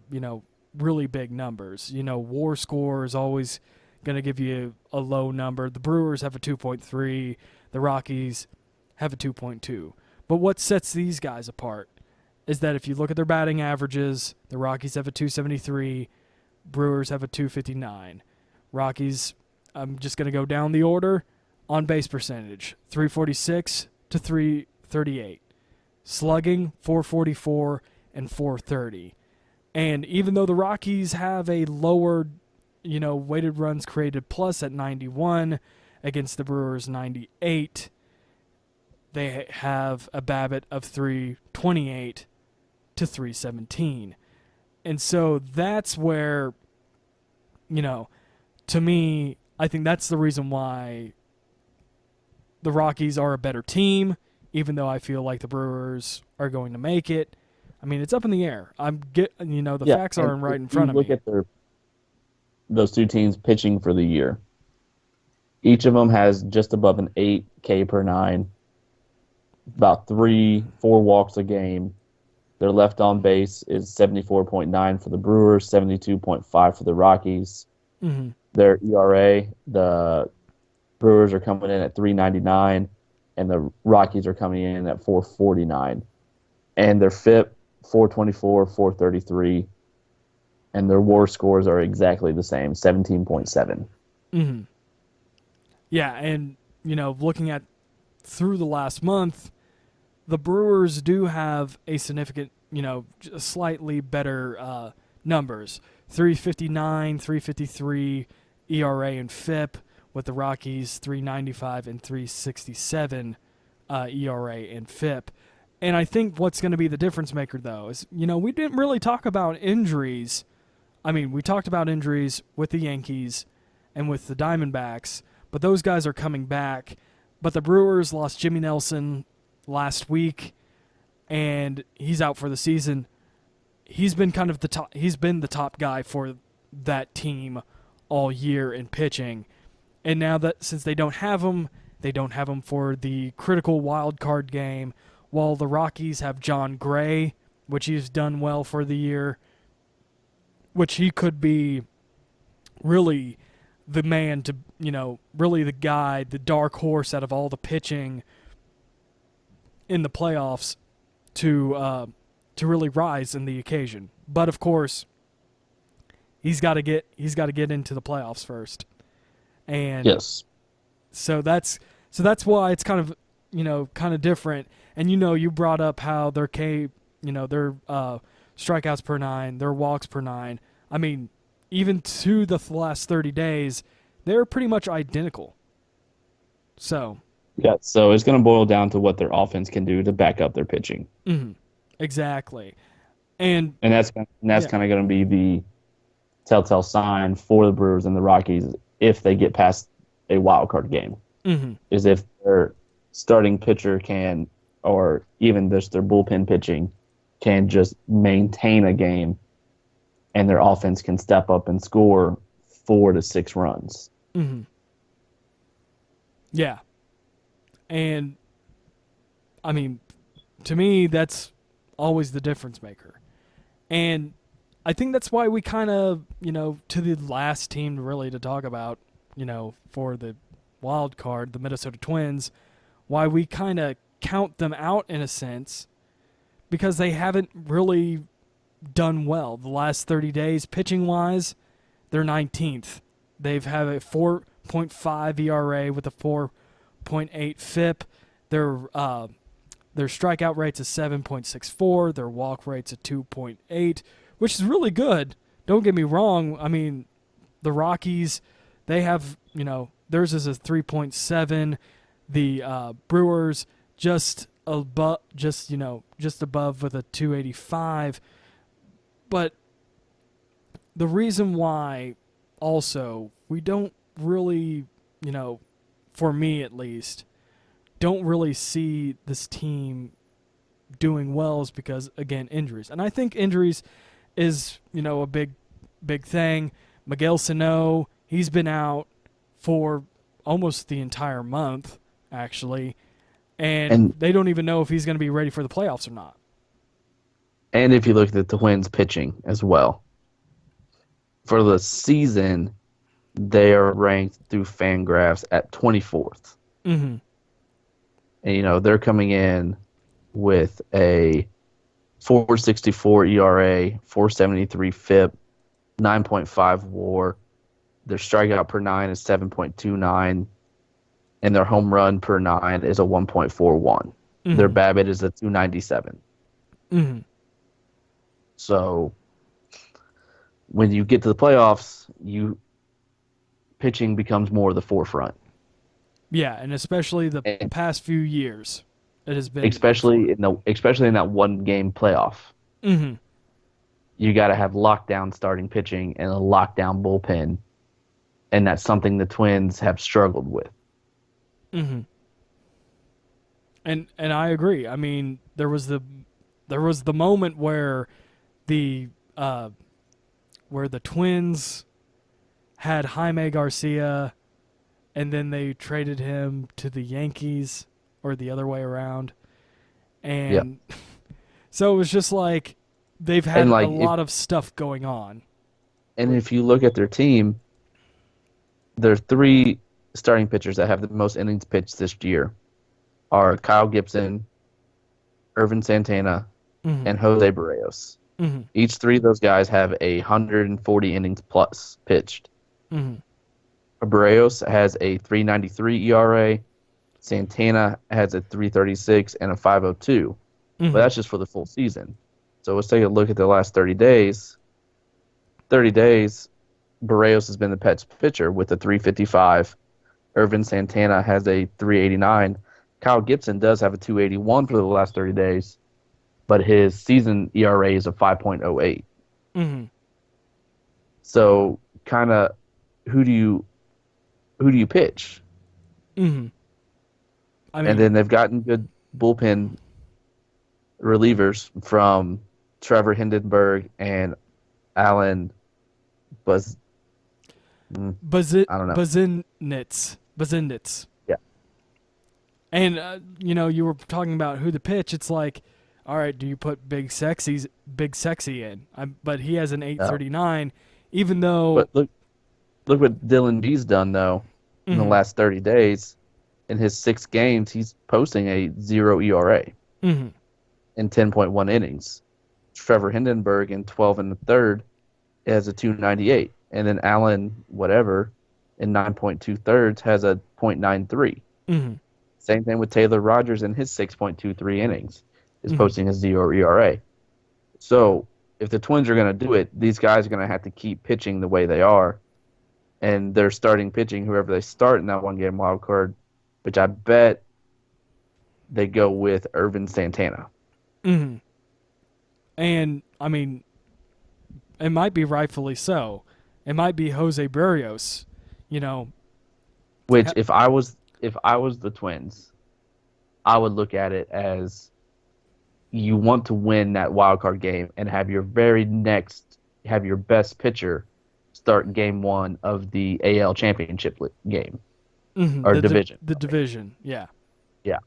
really big numbers. WAR score is always going to give you a low number. The Brewers have a 2.3, the Rockies have a 2.2. But what sets these guys apart is that if you look at their batting averages, the Rockies have a 273, Brewers have a 259. Rockies, I'm just going to go down the order, on base percentage, 346 to 338. Slugging, 444 and 430. And even though the Rockies have a lower, weighted runs created plus at 91 against the Brewers 98, they have a BABIP of 328 to 317. And so that's where, to me, I think that's the reason why the Rockies are a better team, even though I feel like the Brewers are going to make it. I mean, it's up in the air. Facts are right in front of me. Look at those two teams pitching for the year. Each of them has just above an 8K per 9. about 3-4 walks a game. Their left on base is 74.9 for the Brewers, 72.5 for the Rockies. Mm-hmm. Their ERA, the Brewers are coming in at 3.99, and the Rockies are coming in at 4.49. And their FIP, 4.24, 4.33, and their WAR scores are exactly the same, 17.7. Mm-hmm. Yeah, and, looking at through the last month, the Brewers do have a significant, slightly better numbers. 3.59, 3.53 ERA and FIP, with the Rockies 3.95 and 3.67 ERA and FIP. And I think what's going to be the difference maker, though, is, we didn't really talk about injuries. I mean, we talked about injuries with the Yankees and with the Diamondbacks, but those guys are coming back. But the Brewers lost Jimmy Nelson last week, and he's out for the season. He's been kind of the top. He's been the top guy for that team all year in pitching. And now that since they don't have him for the critical wild card game. While the Rockies have John Gray, which he's done well for the year, which he could be really the man to, really the guy, the dark horse out of all the pitching in the playoffs to really rise in the occasion. But of course, he's got to get into the playoffs first. And yes. So that's why it's kind of different. And you brought up how their strikeouts per 9, their walks per 9. I mean, even to the last 30 days, they're pretty much identical. So yeah, so it's going to boil down to what their offense can do to back up their pitching. Mm-hmm. Exactly, and that's kind of going to be the telltale sign for the Brewers and the Rockies if they get past a wild card game. Mm-hmm. Is if their starting pitcher can, or even just their bullpen pitching, can just maintain a game, and their offense can step up and score 4 to 6 runs. Mm-hmm. Yeah. And, I mean, to me, that's always the difference maker. And I think that's why we kind of, to the last team really to talk about, for the wild card, the Minnesota Twins, why we kind of count them out in a sense, because they haven't really done well the last 30 days. Pitching-wise, they're 19th. They've had a 4.5 ERA with a 4.8 FIP. Their strikeout rate's a 7.64. Their walk rate's a 2.8, which is really good. Don't get me wrong. I mean, the Rockies, they have, theirs is a 3.7. The Brewers just above with a 285. But the reason why also we don't really, for me at least, don't really see this team doing well is because, again, injuries. And I think injuries is, a big thing. Miguel Sano, he's been out for almost the entire month, actually. And they don't even know if he's going to be ready for the playoffs or not. And if you look at the Twins pitching as well, for the season, they are ranked through Fangraphs at 24th. Mm-hmm. And, they're coming in with a 4.64 ERA, 4.73 FIP, 9.5 WAR. Their strikeout per 9 is 7.29, and their home run per 9 is a 1.41. Mm-hmm. Their BABIP is a 297. Mm-hmm. So when you get to the playoffs, pitching becomes more the forefront. Yeah, and especially the past few years, it has been especially in that one game playoff. Mm-hmm. You got to have lockdown starting pitching and a lockdown bullpen, and that's something the Twins have struggled with. Mm-hmm. And I agree. I mean, there was the moment where the Twins had Jaime Garcia, and then they traded him to the Yankees, or the other way around. And so it was just like they've had And a like lot of stuff going on. and if you look at their team, their three starting pitchers that have the most innings pitched this year are Kyle Gibson, Irvin Santana, Mm-hmm. and Jose Barrios. Mm-hmm. Each three of those guys have 140 innings plus pitched. Mm-hmm. Barrios has a 3.93 ERA. Santana has a 3.36 and a 5.02. Mm-hmm. But that's just for the full season. So let's take a look at the last 30 days. 30 days, Barrios has been the Pets pitcher with a 3.55. Irvin Santana has a 3.89. Kyle Gibson does have a 2.81 for the last 30 days, but his season ERA is a 5.08. Mm-hmm. So kind of who do you pitch? Mm-hmm. I mean, And then they've gotten good bullpen relievers from Trevor Hindenburg and Alan I don't know. Bazinitz. Yeah. And you were talking about who to pitch. It's like, all right, do you put Big Sexy in? But he has an 839, even though. But look what Dylan B's done though in the last 30 days. In his 6 games, he's posting a 0 ERA Mm-hmm. in 10.1 innings. Trevor Hindenburg in 12 and the third has a 2.98, and then Allen whatever in 9.2 thirds has a .93. Mm-hmm. Same thing with Taylor Rogers in his 6.23 innings is Mhm. posting a 0 ERA. So if the Twins are going to do it, these guys are going to have to keep pitching the way they are, and they're starting pitching whoever they start in that 1-game wild card, which I bet they go with Irvin Santana. Mm-hmm. And I mean, it might be rightfully so. It might be Jose Barrios, Which if I was the Twins, I would look at it as you want to win that wild card game and have your best pitcher start game 1 of the AL championship game Mm-hmm. or division. The division, yeah. Yeah.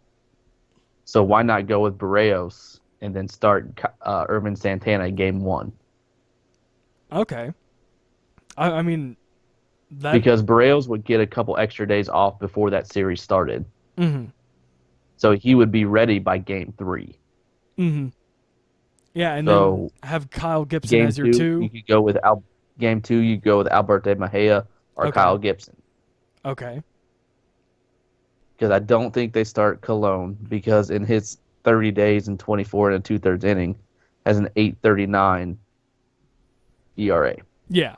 So why not go with Barrios and then start Irvin Santana game 1? Okay. I mean, that. Because Barrios would get a couple extra days off before that series started. Mm-hmm. So he would be ready by game 3. Mm-hmm. Yeah, and So then have Kyle Gibson game as your 2. You could go with game 2. You go with Alberto Mejia or Okay. Kyle Gibson. Okay. Because I don't think they start Cologne because in his 30 days and 24 and a 2/3 inning has an 8.39 ERA. Yeah.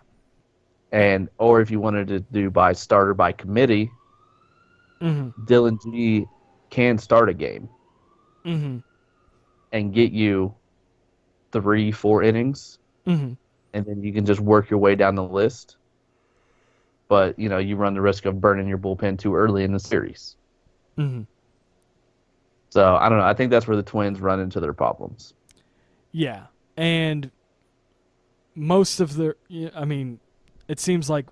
Or if you wanted to do by starter by committee, Mm-hmm. Dylan G can start a game Mm-hmm. and get you 3-4 innings, Mm-hmm. and then you can just work your way down the list. But you run the risk of burning your bullpen too early in the series. Mm-hmm. So I don't know. I think that's where the Twins run into their problems. Yeah, and most of I mean, it seems like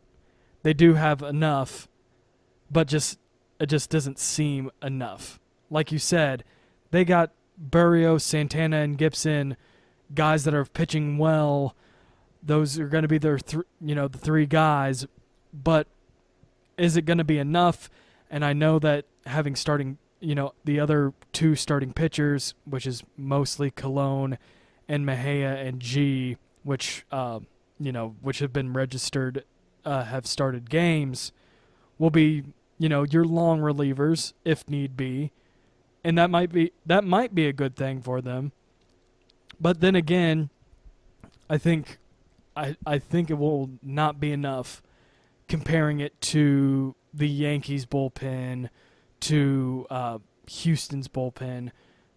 they do have enough, but it just doesn't seem enough. Like you said, they got Barrios, Santana, and Gibson, guys that are pitching well. Those are going to be their the 3 guys, but is it going to be enough? And I know that having starting, the other 2 starting pitchers, which is mostly Cologne and Mejia and G, which which have been registered, have started games, will be your long relievers if need be, and that might be a good thing for them. But then again, I think it will not be enough comparing it to the Yankees bullpen, to Houston's bullpen,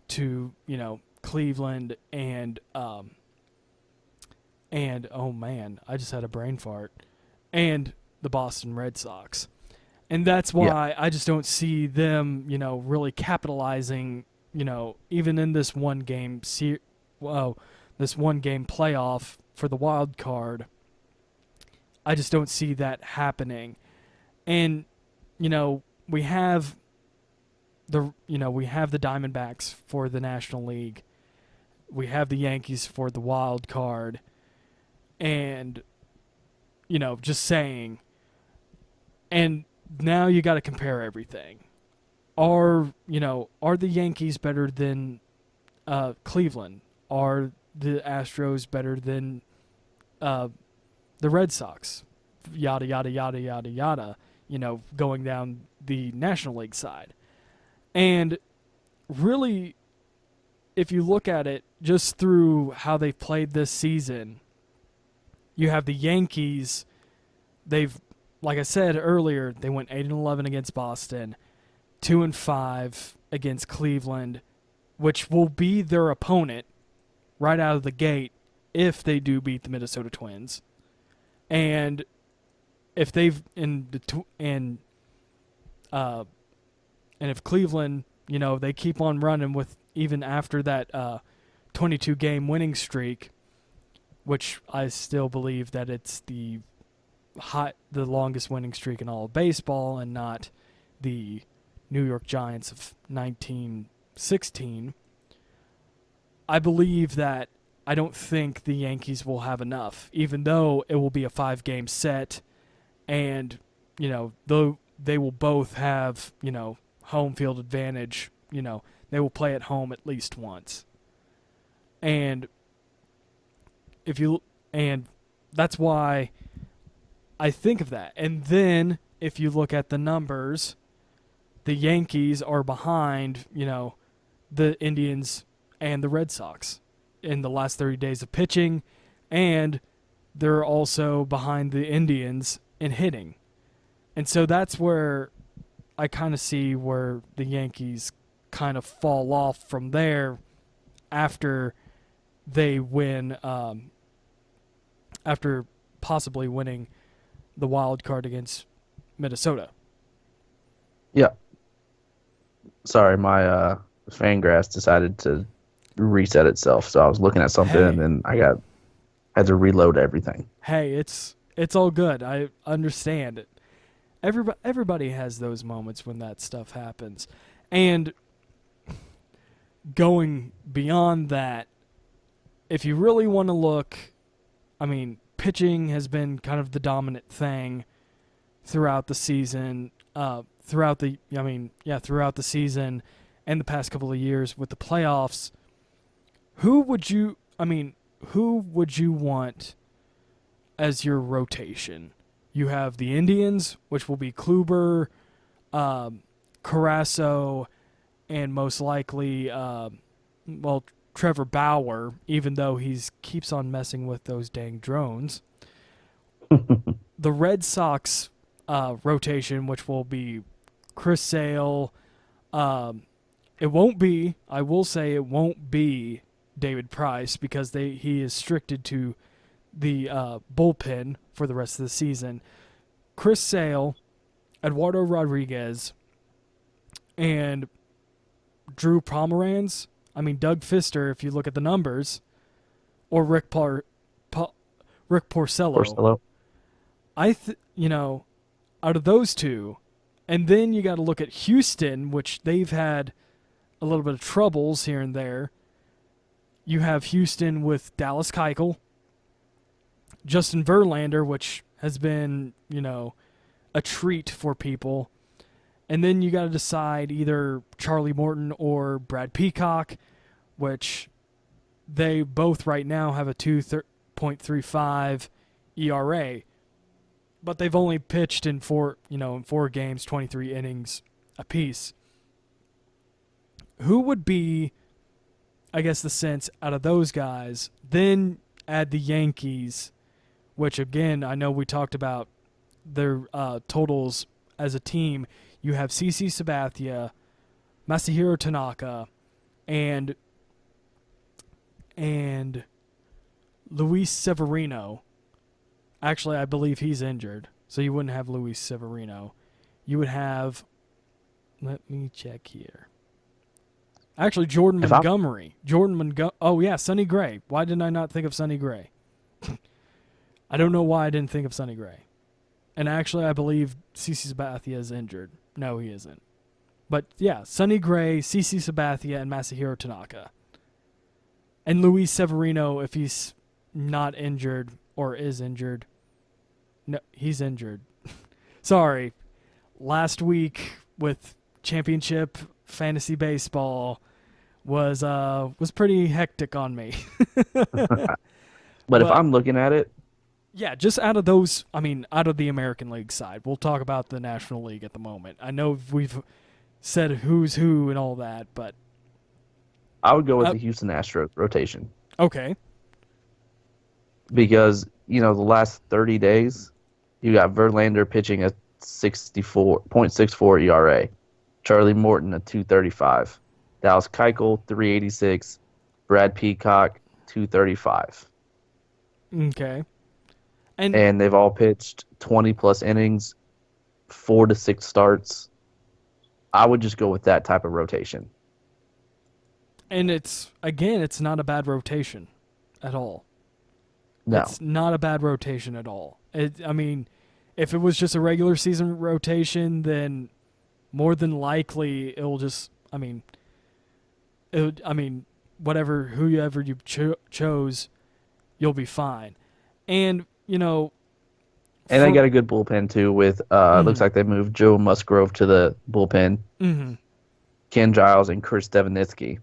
to Cleveland, and oh man, I just had a brain fart, and the Boston Red Sox. And that's why I just don't see them, really capitalizing, even in this one game playoff for the wild card. I just don't see that happening. And, we have we have the Diamondbacks for the National League. We have the Yankees for the wild card. And, just saying. And now you got to compare everything. Are the Yankees better than Cleveland? Are the Astros better than the Red Sox? Yada, yada, yada, yada, yada, going down the National League side. And really, if you look at it just through how they've played this season, you have the Yankees. They've, like I said earlier, they went 8-11 against Boston, 2-5 against Cleveland, which will be their opponent right out of the gate if they do beat the Minnesota Twins. And if they've and if Cleveland, they keep on running with even after that 22-game winning streak, which I still believe that it's the longest winning streak in all of baseball and not the New York Giants of 1916. I believe that I don't think the Yankees will have enough, even though it will be a 5-game set, and though they will both have home field advantage. They will play at home at least once, and that's why I think of that. And then if you look at the numbers, the Yankees are behind the Indians and the Red Sox in the last 30 days of pitching, and they're also behind the Indians in hitting. And so that's where I kind of see where the Yankees kind of fall off from there after they win, after possibly winning the wild card against Minnesota. Yeah. Sorry, my Fangraphs decided to reset itself, so I was looking at something and then had to reload everything. Hey, it's all good. I understand it. Everybody has those moments when that stuff happens. And going beyond that, if you really want to look, pitching has been kind of the dominant thing throughout the season, throughout the season and the past couple of years with the playoffs. Who would you want as your rotation? You have the Indians, which will be Kluber, Carrasco, and most likely, Trevor Bauer, even though he keeps on messing with those dang drones. The Red Sox rotation, which will be Chris Sale. I will say it won't be David Price because he is restricted to the bullpen for the rest of the season. Chris Sale, Eduardo Rodriguez, and Drew Pomeranz. Doug Fister, if you look at the numbers, or Rick Porcello. Out of those two, and then you got to look at Houston, which they've had a little bit of troubles here and there. You have Houston with Dallas Keuchel, Justin Verlander, which has been, a treat for people. And then you got to decide either Charlie Morton or Brad Peacock, which they both right now have a 2.35 ERA. But they've only pitched in four games, 23 innings apiece. Who would be, I guess, the sense out of those guys? Then add the Yankees, which, again, I know we talked about their totals as a team. You have CC Sabathia, Masahiro Tanaka, and Luis Severino. Actually, I believe he's injured, so you wouldn't have Luis Severino. You would have, let me check here. Actually, Jordan Montgomery. Oh, yeah, Sonny Gray. Why didn't I not think of Sonny Gray? I don't know why I didn't think of Sonny Gray. And actually, I believe CC Sabathia is injured. No, he isn't. But yeah, Sonny Gray, CC Sabathia, and Masahiro Tanaka. And Luis Severino, if he's not injured or is injured. No, he's injured. Sorry. Last week with championship fantasy baseball was pretty hectic on me. But if I'm looking at it, yeah, just out of those, out of the American League side. We'll talk about the National League at the moment. I know we've said who's who and all that, but I would go with the Houston Astros rotation. Okay. Because, the last 30 days, you got Verlander pitching a 64.64 ERA, Charlie Morton a 2.35, Dallas Keuchel 3.86, Brad Peacock 2.35. Okay. And they've all pitched 20-plus innings, 4 to 6 starts. I would just go with that type of rotation. And it's not a bad rotation at all. No. It's not a bad rotation at all. If it was just a regular season rotation, then more than likely it'll just, whoever you chose, you'll be fine. And, and they got a good bullpen, too, with, looks like they moved Joe Musgrove to the bullpen, Ken Giles, and Chris Stefanitsky.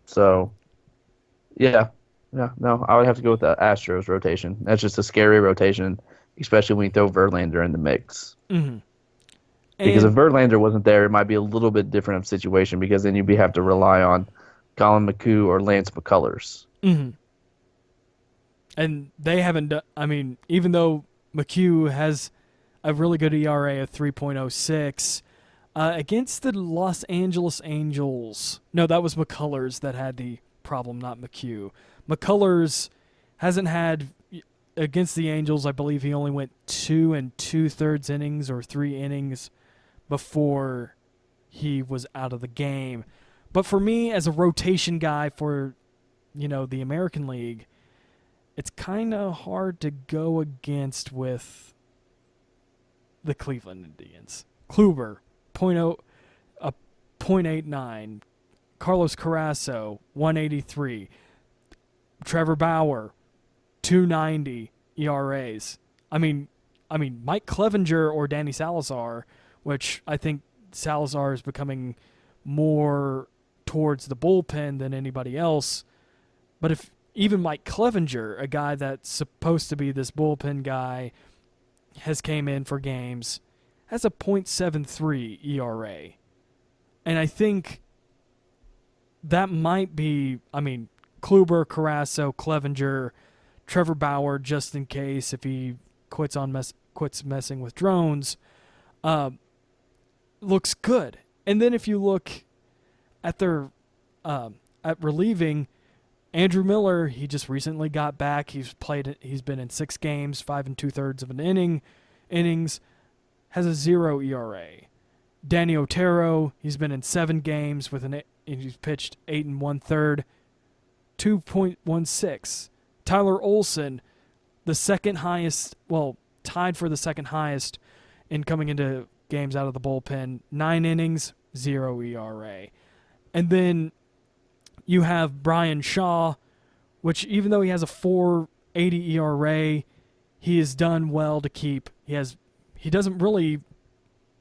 So, I would have to go with the Astros rotation. That's just a scary rotation, especially when you throw Verlander in the mix. Because if Verlander wasn't there, it might be a little bit different of a situation because then you'd have to rely on Colin McHugh or Lance McCullers. And they haven't done, even though McHugh has a really good ERA of 3.06, against the Los Angeles Angels. No, that was McCullers that had the problem, not McHugh. McCullers hasn't had, against the Angels, I believe he only went 2 2/3 innings or 3 innings before he was out of the game. But for me, as a rotation guy for, the American League, it's kind of hard to go against with the Cleveland Indians. Kluber, 0.89. Carlos Carrasco, 183. Trevor Bauer, 290 ERAs. Mike Clevenger or Danny Salazar, which I think Salazar is becoming more towards the bullpen than anybody else. But if even Mike Clevenger, a guy that's supposed to be this bullpen guy, has came in for games, has a .73 ERA. And I think that might be, Kluber, Carrasco, Clevenger, Trevor Bauer, just in case if he quits messing with drones, looks good. And then if you look at their at relieving, Andrew Miller, he just recently got back. He's been in 6 games, 5 2/3 of an innings, has a 0 ERA. Danny Otero, he's been in 7 games and he's pitched 8 1/3, 2.16. Tyler Olson, the second highest, tied for the second highest in coming into games out of the bullpen, 9 innings, 0 ERA. And then you have Brian Shaw, which even though he has a 4.80 ERA, he has done well to keep. He doesn't really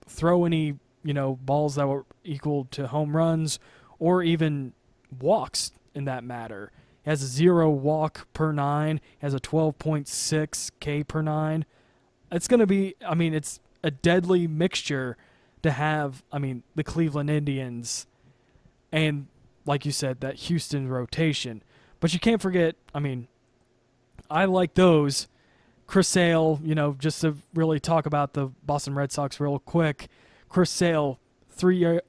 throw any, balls that were equal to home runs or even walks in that matter. He has a 0 walk per 9, has a 12.6 K per 9. It's going to be, it's a deadly mixture to have, the Cleveland Indians and, like you said, that Houston rotation. But you can't forget, I like those. Chris Sale, just to really talk about the Boston Red Sox real quick. Chris Sale, 3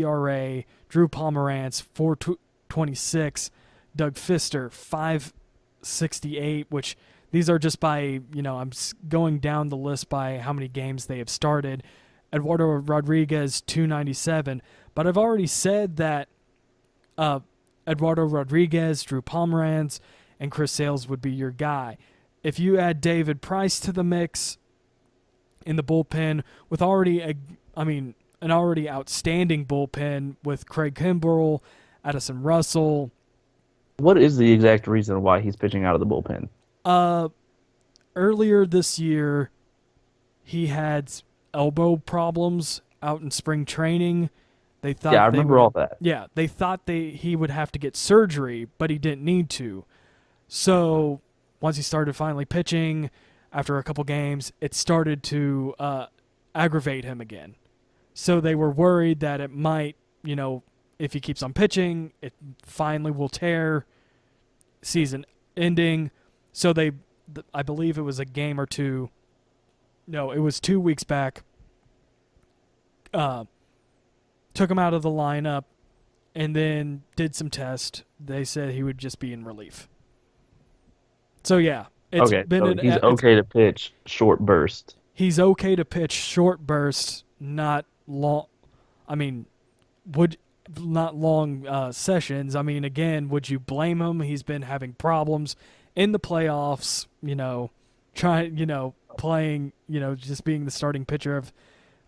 ERA. Drew Pomerantz, 4.26. Doug Fister, 5.68, which these are just by, I'm going down the list by how many games they have started. Eduardo Rodriguez, 2.97. But I've already said that Eduardo Rodriguez, Drew Pomerantz, and Chris Sales would be your guy. If you add David Price to the mix in the bullpen with already an already outstanding bullpen with Craig Kimbrell, Addison Russell. What is the exact reason why he's pitching out of the bullpen? Earlier this year, he had elbow problems out in spring training. They thought I remember all that. Yeah, they thought he would have to get surgery, but he didn't need to. So once he started finally pitching, after a couple games, it started to aggravate him again. So they were worried that it might, if he keeps on pitching, it finally will tear, season ending. So I believe it was a game or two. No, it was 2 weeks back. Took him out of the lineup and then did some tests. They said he would just be in relief. So, yeah. He's okay to pitch short burst. He's okay to pitch short bursts, not long. Not long sessions. Again, would you blame him? He's been having problems in the playoffs, playing, just being the starting pitcher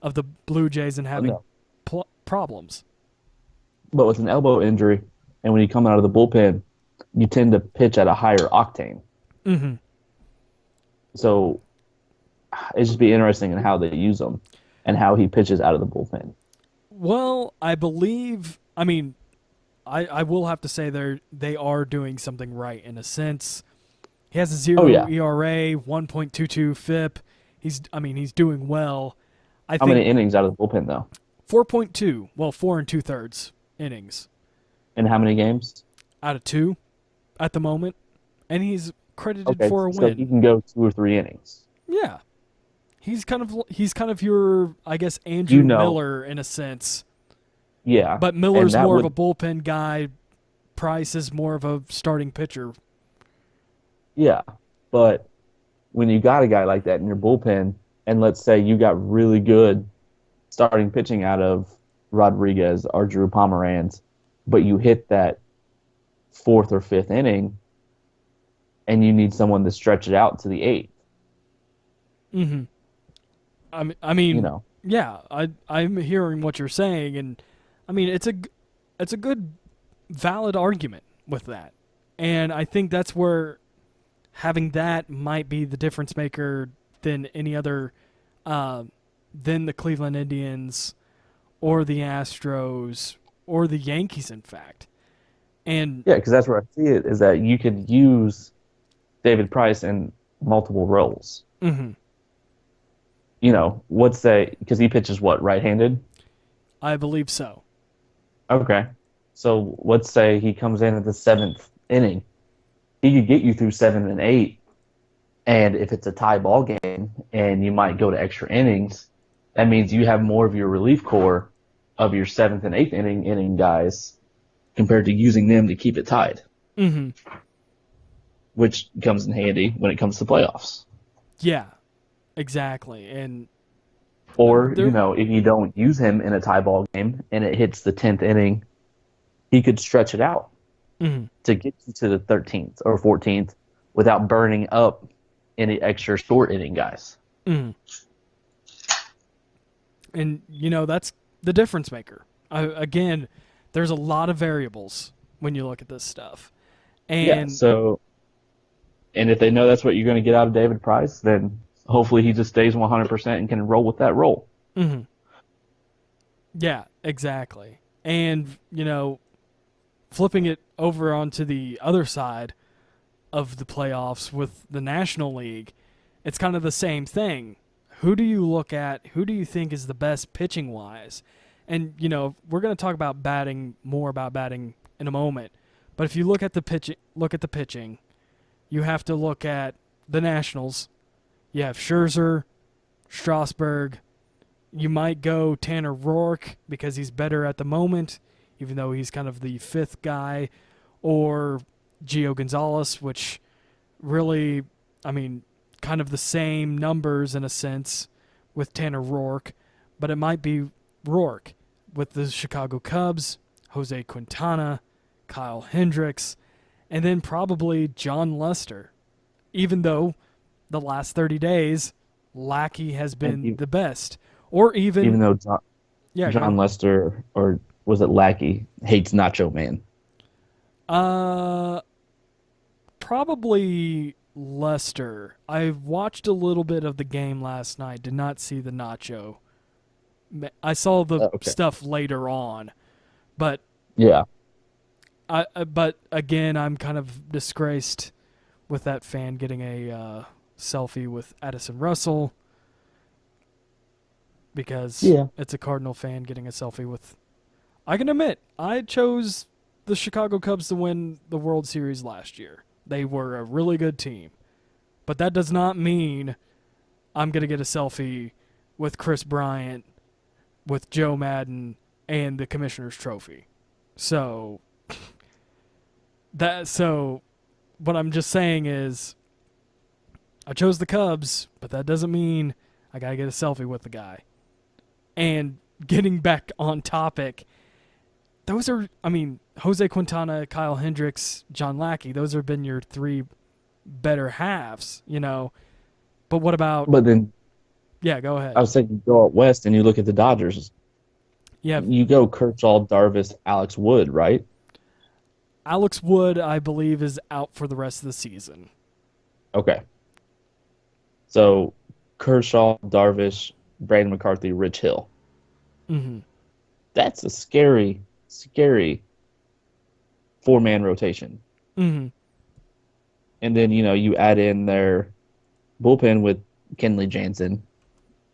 of the Blue Jays and having problems. But with an elbow injury, and when you come out of the bullpen, you tend to pitch at a higher octane. Mm-hmm. So it's just be interesting in how they use him and how he pitches out of the bullpen. Well, I believe, I will have to say they are doing something right in a sense. He has a 0 ERA, 1.22 FIP. He's doing well. How many innings out of the bullpen, though? 4.2. Well, 4 2/3 innings. And how many games? Out of 2 at the moment. And he's credited for a win. So he can go 2 or 3 innings. Yeah. He's kind of your, I guess, Andrew Miller in a sense. Yeah. But Miller's more of a bullpen guy. Price is more of a starting pitcher. Yeah. But when you got a guy like that in your bullpen, and let's say you got really good starting pitching out of Rodriguez or Drew Pomeranz, but you hit that 4th or 5th inning, and you need someone to stretch it out to the 8th. Mm-hmm. Yeah, I'm hearing what you're saying, and it's a good, valid argument with that, and I think that's where having that might be the difference maker than any other, than the Cleveland Indians, or the Astros, or the Yankees, in fact, and yeah, because that's where I see it is that you could use David Price in multiple roles. Mm-hmm. Let's say, because he pitches what, right-handed? I believe so. Okay. So let's say he comes in at the 7th inning. He could get you through 7 and 8. And if it's a tie ball game and you might go to extra innings, that means you have more of your relief core of your 7th and 8th inning guys compared to using them to keep it tied. Mm-hmm. Which comes in handy when it comes to playoffs. Yeah. Exactly, or if you don't use him in a tie ball game and it hits the 10th inning, he could stretch it out to get you to the 13th or 14th without burning up any extra short inning guys. Mm. And that's the difference maker. Again, there's a lot of variables when you look at this stuff, and and if they know that's what you're going to get out of David Price, then hopefully he just stays 100% and can roll with that role. Mm-hmm. Yeah, exactly. And, flipping it over onto the other side of the playoffs with the National League, it's kind of the same thing. Who do you look at? Who do you think is the best pitching-wise? And, we're going to talk about more about batting in a moment. But if you look at the pitching, you have to look at the Nationals. You have Scherzer, Strasburg. You might go Tanner Roark because he's better at the moment, even though he's kind of the 5th guy, or Gio Gonzalez, which really, kind of the same numbers in a sense with Tanner Roark, but it might be Roark with the Chicago Cubs, Jose Quintana, Kyle Hendricks, and then probably John Lester, even though the last 30 days, Lackey has been the best. Or even, Even though yeah, John Lester, or was it Lackey, hates Nacho Man. probably Lester. I watched a little bit of the game last night. Did not see the nacho. I saw the Okay. stuff later on, but Yeah. but again, I'm kind of disgraced with that fan getting a selfie with Addison Russell because it's a Cardinal fan getting a selfie with. I can admit, I chose the Chicago Cubs to win the World Series last year. They were a really good team, but that does not mean I'm going to get a selfie with Chris Bryant, with Joe Madden, and the Commissioner's Trophy. So what I'm just saying is I chose the Cubs, but that doesn't mean I got to get a selfie with the guy. And getting back on topic, those are, Jose Quintana, Kyle Hendricks, John Lackey, those have been your three better halves, But what about... But then... Yeah, go ahead. I was saying, you go out west and you look at the Dodgers. Yeah. You go Kershaw, Darvish, Alex Wood, right? Alex Wood, I believe, is out for the rest of the season. Okay. So, Kershaw, Darvish, Brandon McCarthy, Rich Hill. Mm-hmm. That's a scary four-man rotation. Mm-hmm. And then, you add in their bullpen with Kenley Jansen.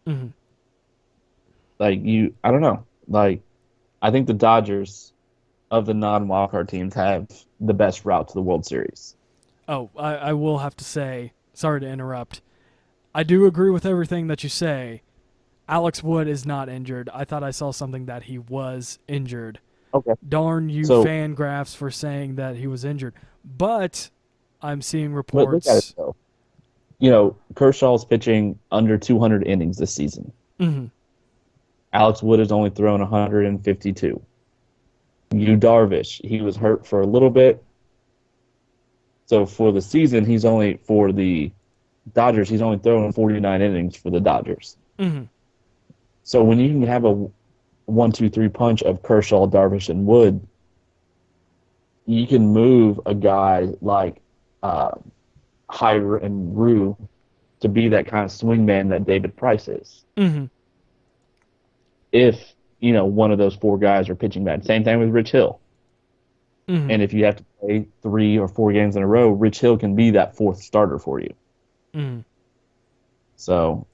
Mm-hmm. I don't know. I think the Dodgers, of the non-wildcard teams, have the best route to the World Series. Oh, I will have to say, sorry to interrupt, I do agree with everything that you say. Alex Wood is not injured. I thought I saw something that he was injured. Okay. Darn you fan graphs for saying that he was injured. But I'm seeing reports... But look at it, though. Kershaw's pitching under 200 innings this season. Mm-hmm. Alex Wood has only thrown 152. Yu Darvish, he was hurt for a little bit. So for the season, for the Dodgers, he's only thrown 49 innings for the Dodgers. Mm-hmm. So when you can have a 1-2-3 punch of Kershaw, Darvish, and Wood, you can move a guy like Hyder and Rue to be that kind of swingman that David Price is. Mm-hmm. If, one of those four guys are pitching bad. Same thing with Rich Hill. Mm-hmm. And if you have to play 3 or 4 games in a row, Rich Hill can be that fourth starter for you. Mm-hmm. So...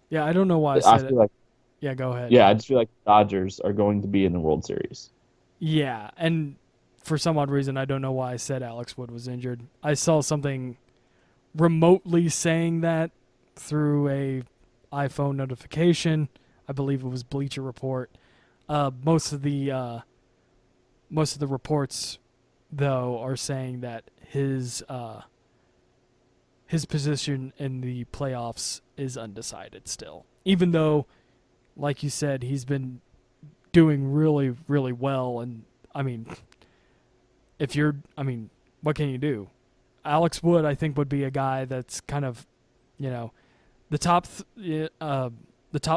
Yeah, I don't know why I said it. Yeah, go ahead. Yeah, I just feel like the Dodgers are going to be in the World Series. Yeah, and for some odd reason, I don't know why I said Alex Wood was injured. I saw something remotely saying that through a iPhone notification. I believe it was Bleacher Report. Most of the reports, though, are saying that his position in the playoffs is undecided still. Even though, like you said, he's been doing really, really well. And, what can you do? Alex Wood, I think, would be a guy that's kind of, the top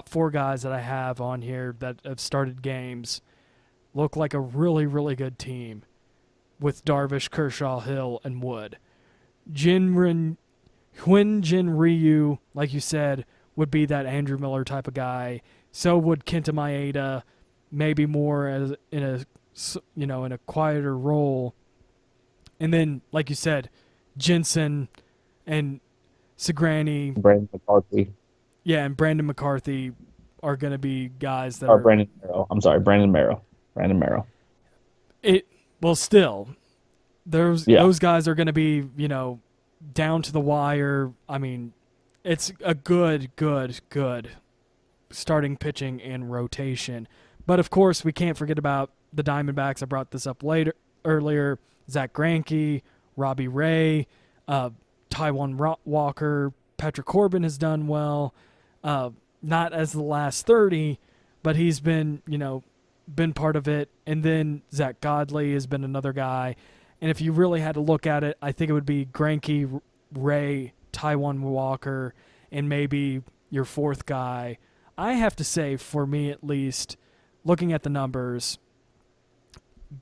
4 guys that I have on here that have started games look like a really, really good team with Darvish, Kershaw, Hill, and Wood. Hyun-Jin Ryu, like you said, would be that Andrew Miller type of guy. So would Kenta Maeda, maybe more as in a quieter role. And then, like you said, Jensen and Segrani, Brandon McCarthy. Yeah, and Brandon McCarthy are going to be guys that Brandon Merrill. I'm sorry, Brandon Merrill. Still, those guys are going to be, down to the wire. It's a good starting pitching and rotation. But, of course, we can't forget about the Diamondbacks. I brought this up earlier. Zach Greinke, Robbie Ray, Taijuan Walker, Patrick Corbin has done well. Not as the last 30, but he's been part of it. And then Zach Godley has been another guy. And if you really had to look at it, I think it would be Greinke, Ray, Taijuan Walker, and maybe your fourth guy. I have to say, for me at least, looking at the numbers,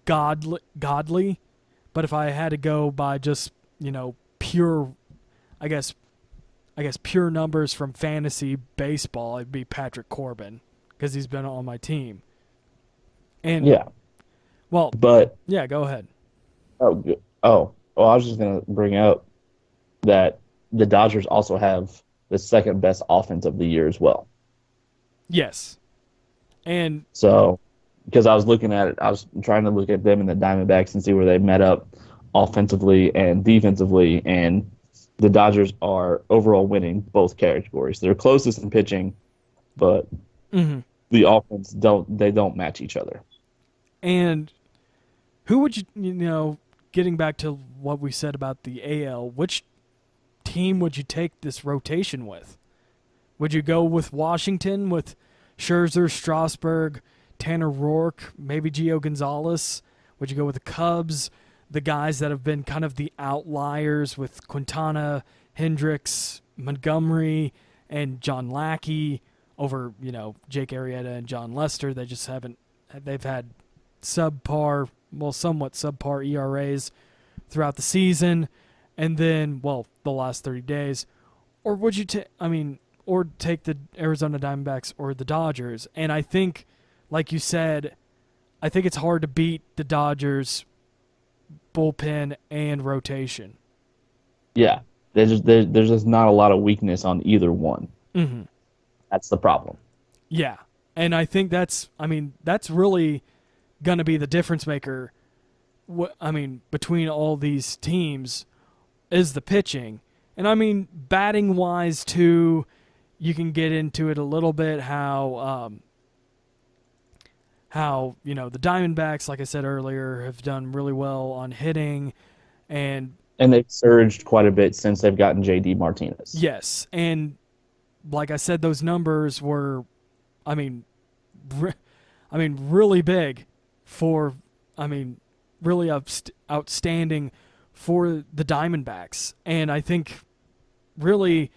godly. But if I had to go by just, pure, I guess pure numbers from fantasy baseball, it'd be Patrick Corbin because he's been on my team. And Yeah. well, But yeah, go ahead. well, I was just gonna bring up that the Dodgers also have the second best offense of the year as well. Yes. And So, because I was looking at it, I was trying to look at them and the Diamondbacks and see where they met up offensively and defensively, and the Dodgers are overall winning both categories. They're closest in pitching, but the offense don't match each other. And who would getting back to what we said about the AL, which team would you take this rotation with? Would you go with Washington with Scherzer, Strasburg, Tanner Roark, maybe Gio Gonzalez? Would you go with the Cubs, the guys that have been kind of the outliers with Quintana, Hendricks, Montgomery, and John Lackey over, Jake Arrieta and John Lester? They just they've had somewhat subpar ERAs throughout the season, and then, the last 30 days. Or would you take the Arizona Diamondbacks or the Dodgers? And I think, like you said, I think it's hard to beat the Dodgers bullpen and rotation. Yeah, there's just not a lot of weakness on either one. Mm-hmm. That's the problem. Yeah, and I think that's really going to be the difference maker. Between all these teams is the pitching. And batting wise too, you can get into it a little bit how the Diamondbacks, like I said earlier, have done really well on hitting, and they've surged quite a bit since they've gotten JD Martinez. Yes, and like I said, those numbers were, really big for, really outstanding for the Diamondbacks. And I think, really,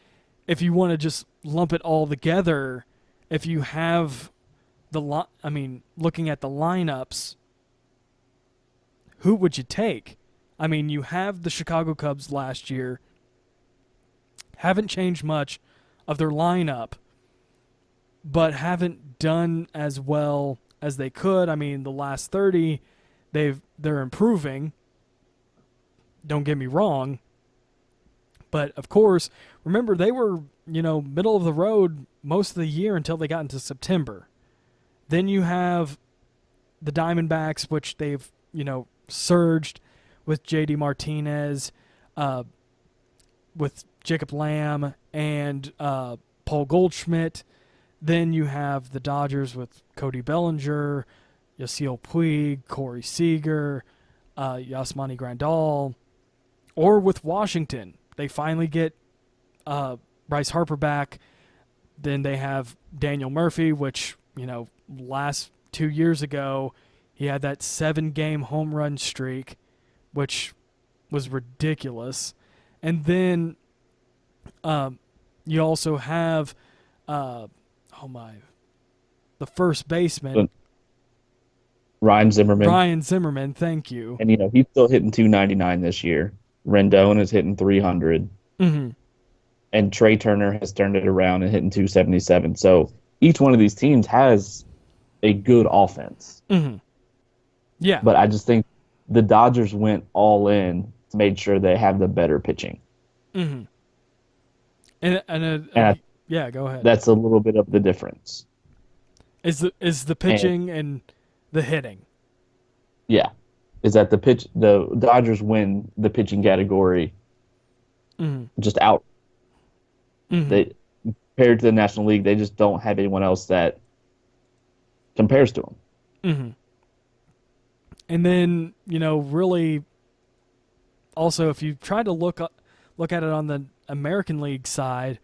if you want to just lump it all together, if you have looking at the lineups, who would you take? You have the Chicago Cubs last year, haven't changed much of their lineup, but haven't done as well as they could. The last 30, they're improving. Don't get me wrong. But of course, remember they were, middle of the road most of the year until they got into September. Then you have the Diamondbacks, which they've, surged with JD Martinez, with Jacob Lamb and Paul Goldschmidt. Then you have the Dodgers with Cody Bellinger, Yasiel Puig, Corey Seager, Yasmani Grandal. Or with Washington, they finally get Bryce Harper back. Then they have Daniel Murphy, which, last 2 years ago, he had that 7-game home run streak, which was ridiculous. And then you also have, the first baseman. Ryan Zimmerman. Ryan Zimmerman, thank you. And, he's still hitting 299 this year. Rendon is hitting 300. Mm-hmm. And Trey Turner has turned it around and hitting 277. So each one of these teams has a good offense. Mm-hmm. Yeah. But I just think the Dodgers went all in, made sure they have the better pitching. Mm-hmm. Yeah, go ahead. That's a little bit of the difference. Is the pitching and the hitting. Yeah. Is that the Dodgers win the pitching category just out. Mm-hmm. They, compared to the National League, they just don't have anyone else that compares to them. Mm-hmm. And then, really, also, if you try to look at it on the American League side,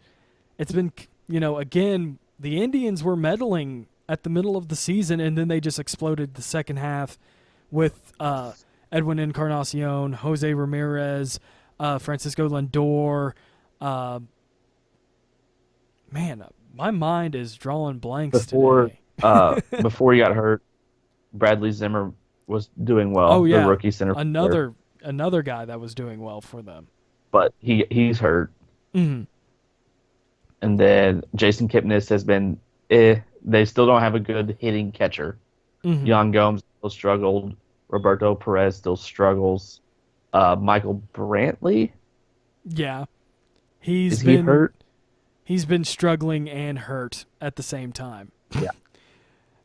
it's been, again, the Indians were meddling at the middle of the season, and then they just exploded the second half with Edwin Encarnacion, Jose Ramirez, Francisco Lindor, My mind is drawing blanks Before today. before he got hurt, Bradley Zimmer was doing Oh well, the yeah, rookie center fielder, another guy that was doing well for them. but he's hurt. Hmm. And then Jason Kipnis has been They still don't have a good hitting catcher. Hmm. Yan Gomes still struggled. Roberto Perez still struggles. Michael Brantley, Yeah, is he hurt? he's been struggling and hurt at the same time. Yeah.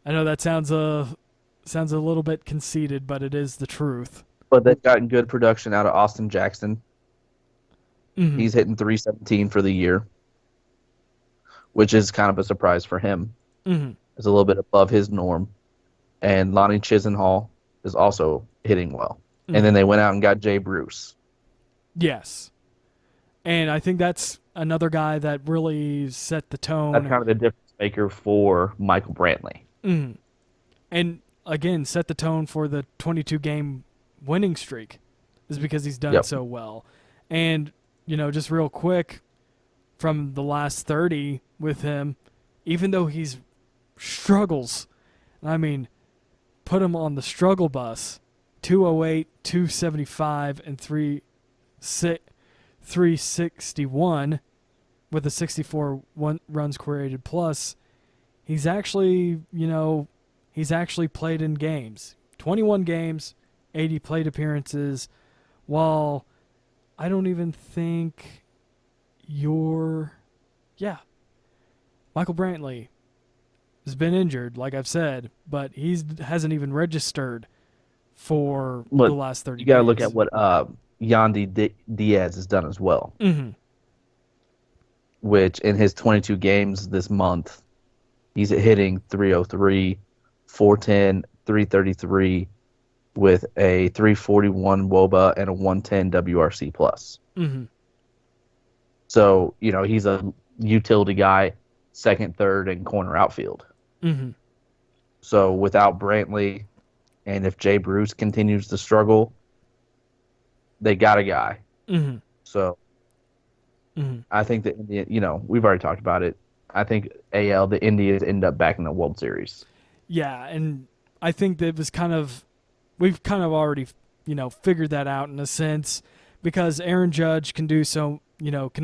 I know that sounds a little bit conceited, but it is the truth. But they've gotten good production out of Austin Jackson. Hmm. He's hitting 317 for the year, which is kind of a surprise for him. Hmm. It's a little bit above his norm. And Lonnie Chisenhall is also hitting well. Mhm. And then they went out and got Jay Bruce. Yes, and I think that's another guy that really set the tone. That's kind of the difference maker for Michael Brantley. Mhm. And again, set the tone for the 22-game winning streak, is because he's done Yep. so well. And just real quick, from the last 30 with him, even though he's struggles, I mean, put him on the struggle bus, 208, 275, and 361 with a 64 runs created plus. He's actually, played in games. 21 games, 80 plate appearances, while I don't even think Michael Brantley has been injured, like I've said, but he hasn't even registered for the last 30 You got to games. look at what Yandy Diaz has done as well, Mm-hmm. which in his 22 games this month, he's hitting 303, 410, 333 with a 341 WOBA and a 110 WRC plus. Mm-hmm. So, he's a utility guy, second, third, and corner outfield. Mm-hmm. So without Brantley, and if Jay Bruce continues to struggle, they got a guy. Mm-hmm. So Mm-hmm. I think that, we've already talked about it. I think the Indians end up back in the World Series. Yeah, and I think that we've kind of already, figured that out in a sense, because Aaron Judge can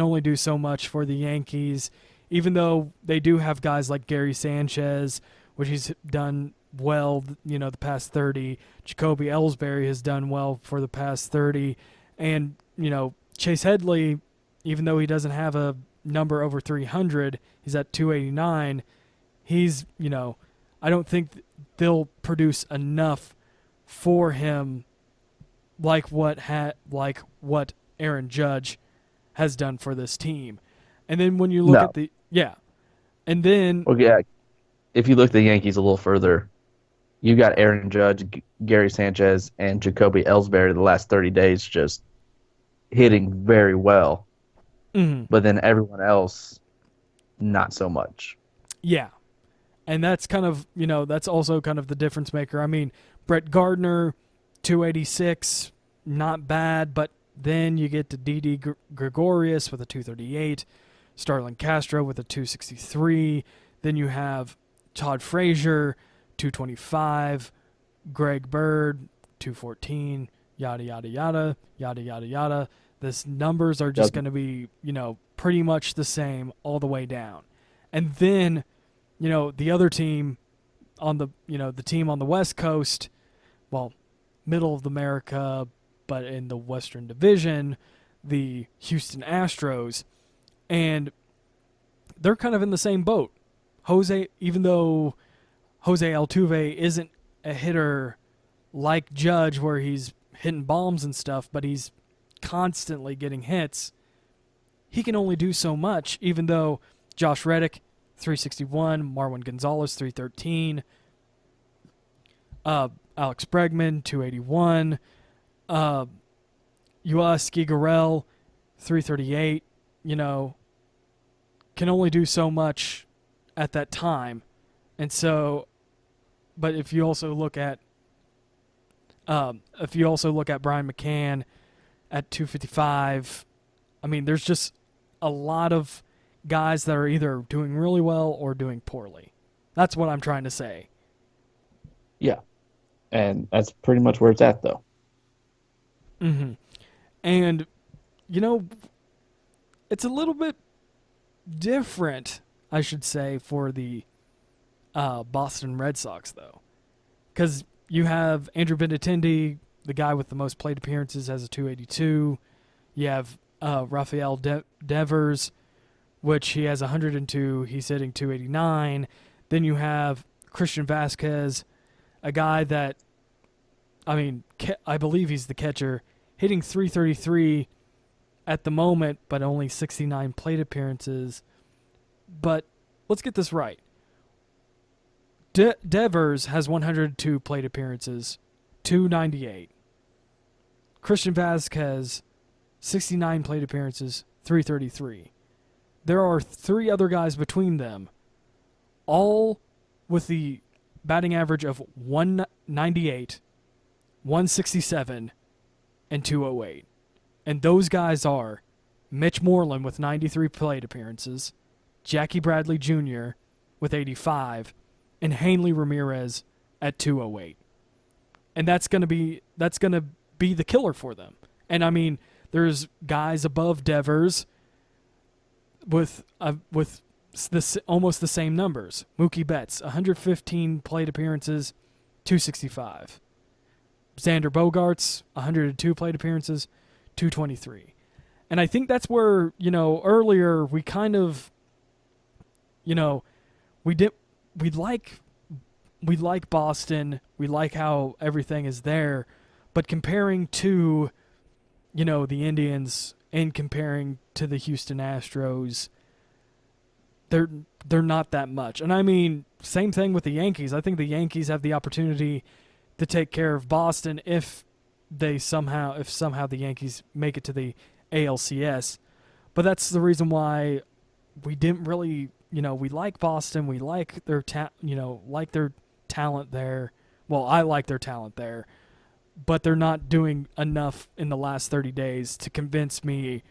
only do so much for the Yankees, even though they do have guys like Gary Sanchez, which he's done well, the past 30. Jacoby Ellsbury has done well for the past 30. And, Chase Headley, even though he doesn't have a number over 300, he's at 289. He's, I don't think they'll produce enough for him like what Aaron Judge has done for this team. And then when you look at and then if you look at the Yankees a little further, you got Aaron Judge, Gary Sanchez, and Jacoby Ellsbury the last 30 days just hitting very well. Mhm. But then everyone else, not so much. Yeah. And that's kind of, that's also kind of the difference maker. I mean, Brett Gardner, 286, not bad, but then you get to Didi Gregorius with a 238, Starlin Castro with a 263, then you have Todd Frazier, 225, Greg Bird, 214, yada, yada, yada, yada, yada, yada. This numbers are just going to be, pretty much the same all the way down. And then, the other team on the team on the West Coast, well, middle of America, but in the Western Division, the Houston Astros, and they're kind of in the same boat. Even though Jose Altuve isn't a hitter like Judge where he's hitting bombs and stuff, but he's constantly getting hits, he can only do so much, even though Josh Reddick, 361, Marwin Gonzalez, 313, Alex Bregman, 281, Yuaski Gurrell, 338, can only do so much at that time. And so, but if you also look at Brian McCann at 255, I mean, there's just a lot of guys that are either doing really well or doing poorly. That's what I'm trying to say. Yeah. And that's pretty much where it's at, though. Mm-hmm. And, you know, it's a little bit different, I should say, for the Boston Red Sox, though. Because you have Andrew Benintendi, the guy with the most plate appearances, has a 282. You have Rafael Devers, which he has 102. He's hitting 289. Then you have Christian Vasquez, a guy that, I mean, I believe he's the catcher, hitting 333 at the moment, but only 69 plate appearances. But let's get this right. Devers has 102 plate appearances, 298. Christian Vasquez, 69 plate appearances, 333. There are 3 other guys between them, all with the batting average of 198, 167, and 208. And those guys are Mitch Moreland with 93 plate appearances, Jackie Bradley Jr. with 85, and Hanley Ramirez at 208. And that's going to be the killer for them. And I mean, there's guys above Devers with almost the same numbers. Mookie Betts, 115 plate appearances, 265. Xander Bogaerts, 102 plate appearances, 223. And I think that's where, earlier we kind of, we like Boston, we like how everything is there, but comparing to, the Indians and comparing to the Houston Astros, they're not that much. And I mean, same thing with the Yankees. I think the Yankees have the opportunity to take care of Boston if somehow the Yankees make it to the ALCS. But that's the reason why we didn't really, we like Boston, we like their their talent there. Well, I like their talent there, but they're not doing enough in the last 30 days to convince me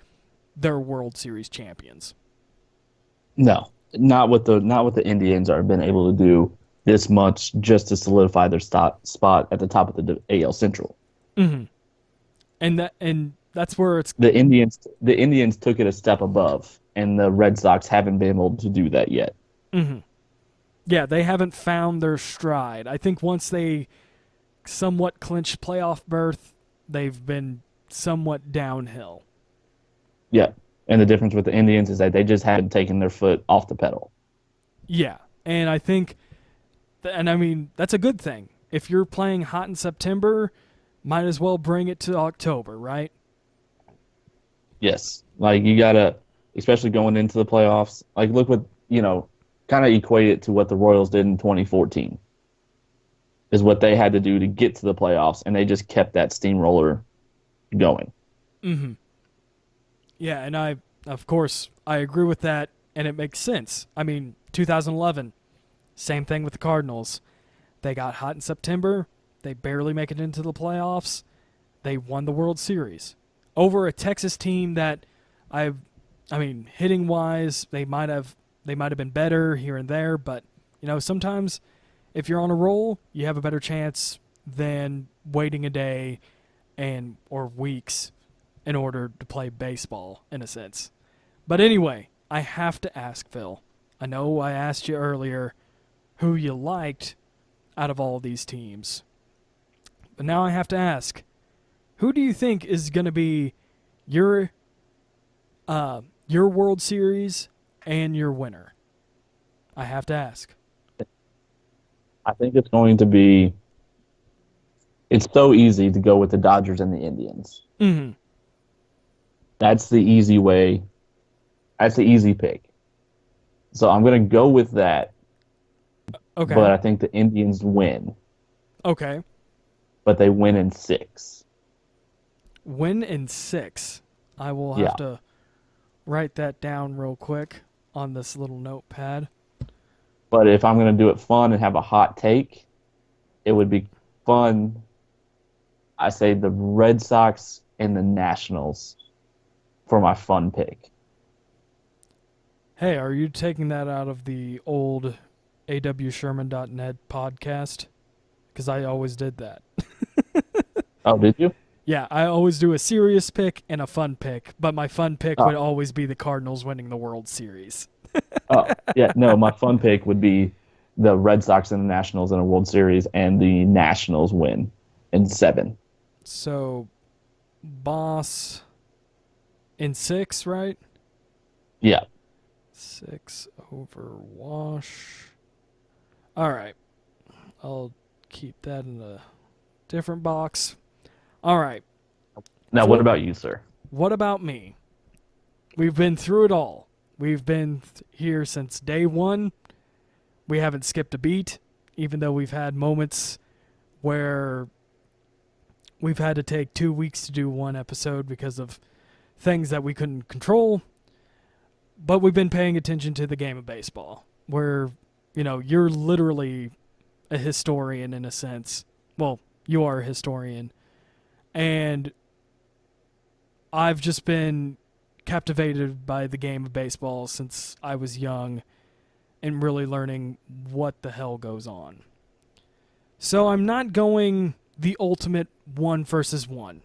they're World Series champions. No, not what the Indians are been able to do this much just to solidify their spot at the top of the AL Central. Mm-hmm. And that's where it's the Indians took it a step above, and the Red Sox haven't been able to do that yet. Mm-hmm. Yeah, they haven't found their stride. I think once they somewhat clinched playoff berth, they've been somewhat downhill. Yeah, and the difference with the Indians is that they just haven't taken their foot off the pedal. Yeah, and I think, and I mean, that's a good thing. If you're playing hot in September, might as well bring it to October, right? Yes, like you gotta, especially going into the playoffs. Like look what kind of equate it to what the Royals did in 2014. Is what they had to do to get to the playoffs, and they just kept that steamroller going. Mm-hmm. Yeah, and of course, I agree with that, and it makes sense. I mean, 2011, same thing with the Cardinals. They got hot in September. They barely make it into the playoffs. They won the World Series over a Texas team that I mean, hitting wise, they might have been better here and there, but sometimes if you're on a roll, you have a better chance than waiting a day or weeks in order to play baseball, in a sense. But anyway, I have to ask, Phil. I know I asked you earlier who you liked out of all these teams. But now I have to ask, who do you think is going to be your World Series and your winner? I have to ask. I think it's going to be. It's so easy to go with the Dodgers and the Indians. Mm-hmm. That's the easy way. That's the easy pick. So I'm going to go with that. Okay. But I think the Indians win. Okay. But they win in 6. Win in 6. I will have to write that down real quick on this little notepad. But if I'm going to do it fun and have a hot take, it would be fun. I say the Red Sox and the Nationals for my fun pick. Hey, are you taking that out of the old awsherman.net podcast? Because I always did that. Oh, did you? Yeah, I always do a serious pick and a fun pick, but my fun pick Oh. would always be the Cardinals winning the World Series. Oh, yeah. No, my fun pick would be the Red Sox and the Nationals in a World Series, and the Nationals win in 7. So, Boss in 6, right? Yeah. 6 over Wash. All right. I'll keep that in a different box. All right. Now, what about you, sir? What about me? We've been through it all. We've been here since day one. We haven't skipped a beat, even though we've had moments where we've had to take 2 weeks to do one episode because of things that we couldn't control. But we've been paying attention to the game of baseball, where, you're literally a historian in a sense. Well, you are a historian. And I've just been captivated by the game of baseball since I was young and really learning what the hell goes on. So I'm not going the ultimate 1-versus-1.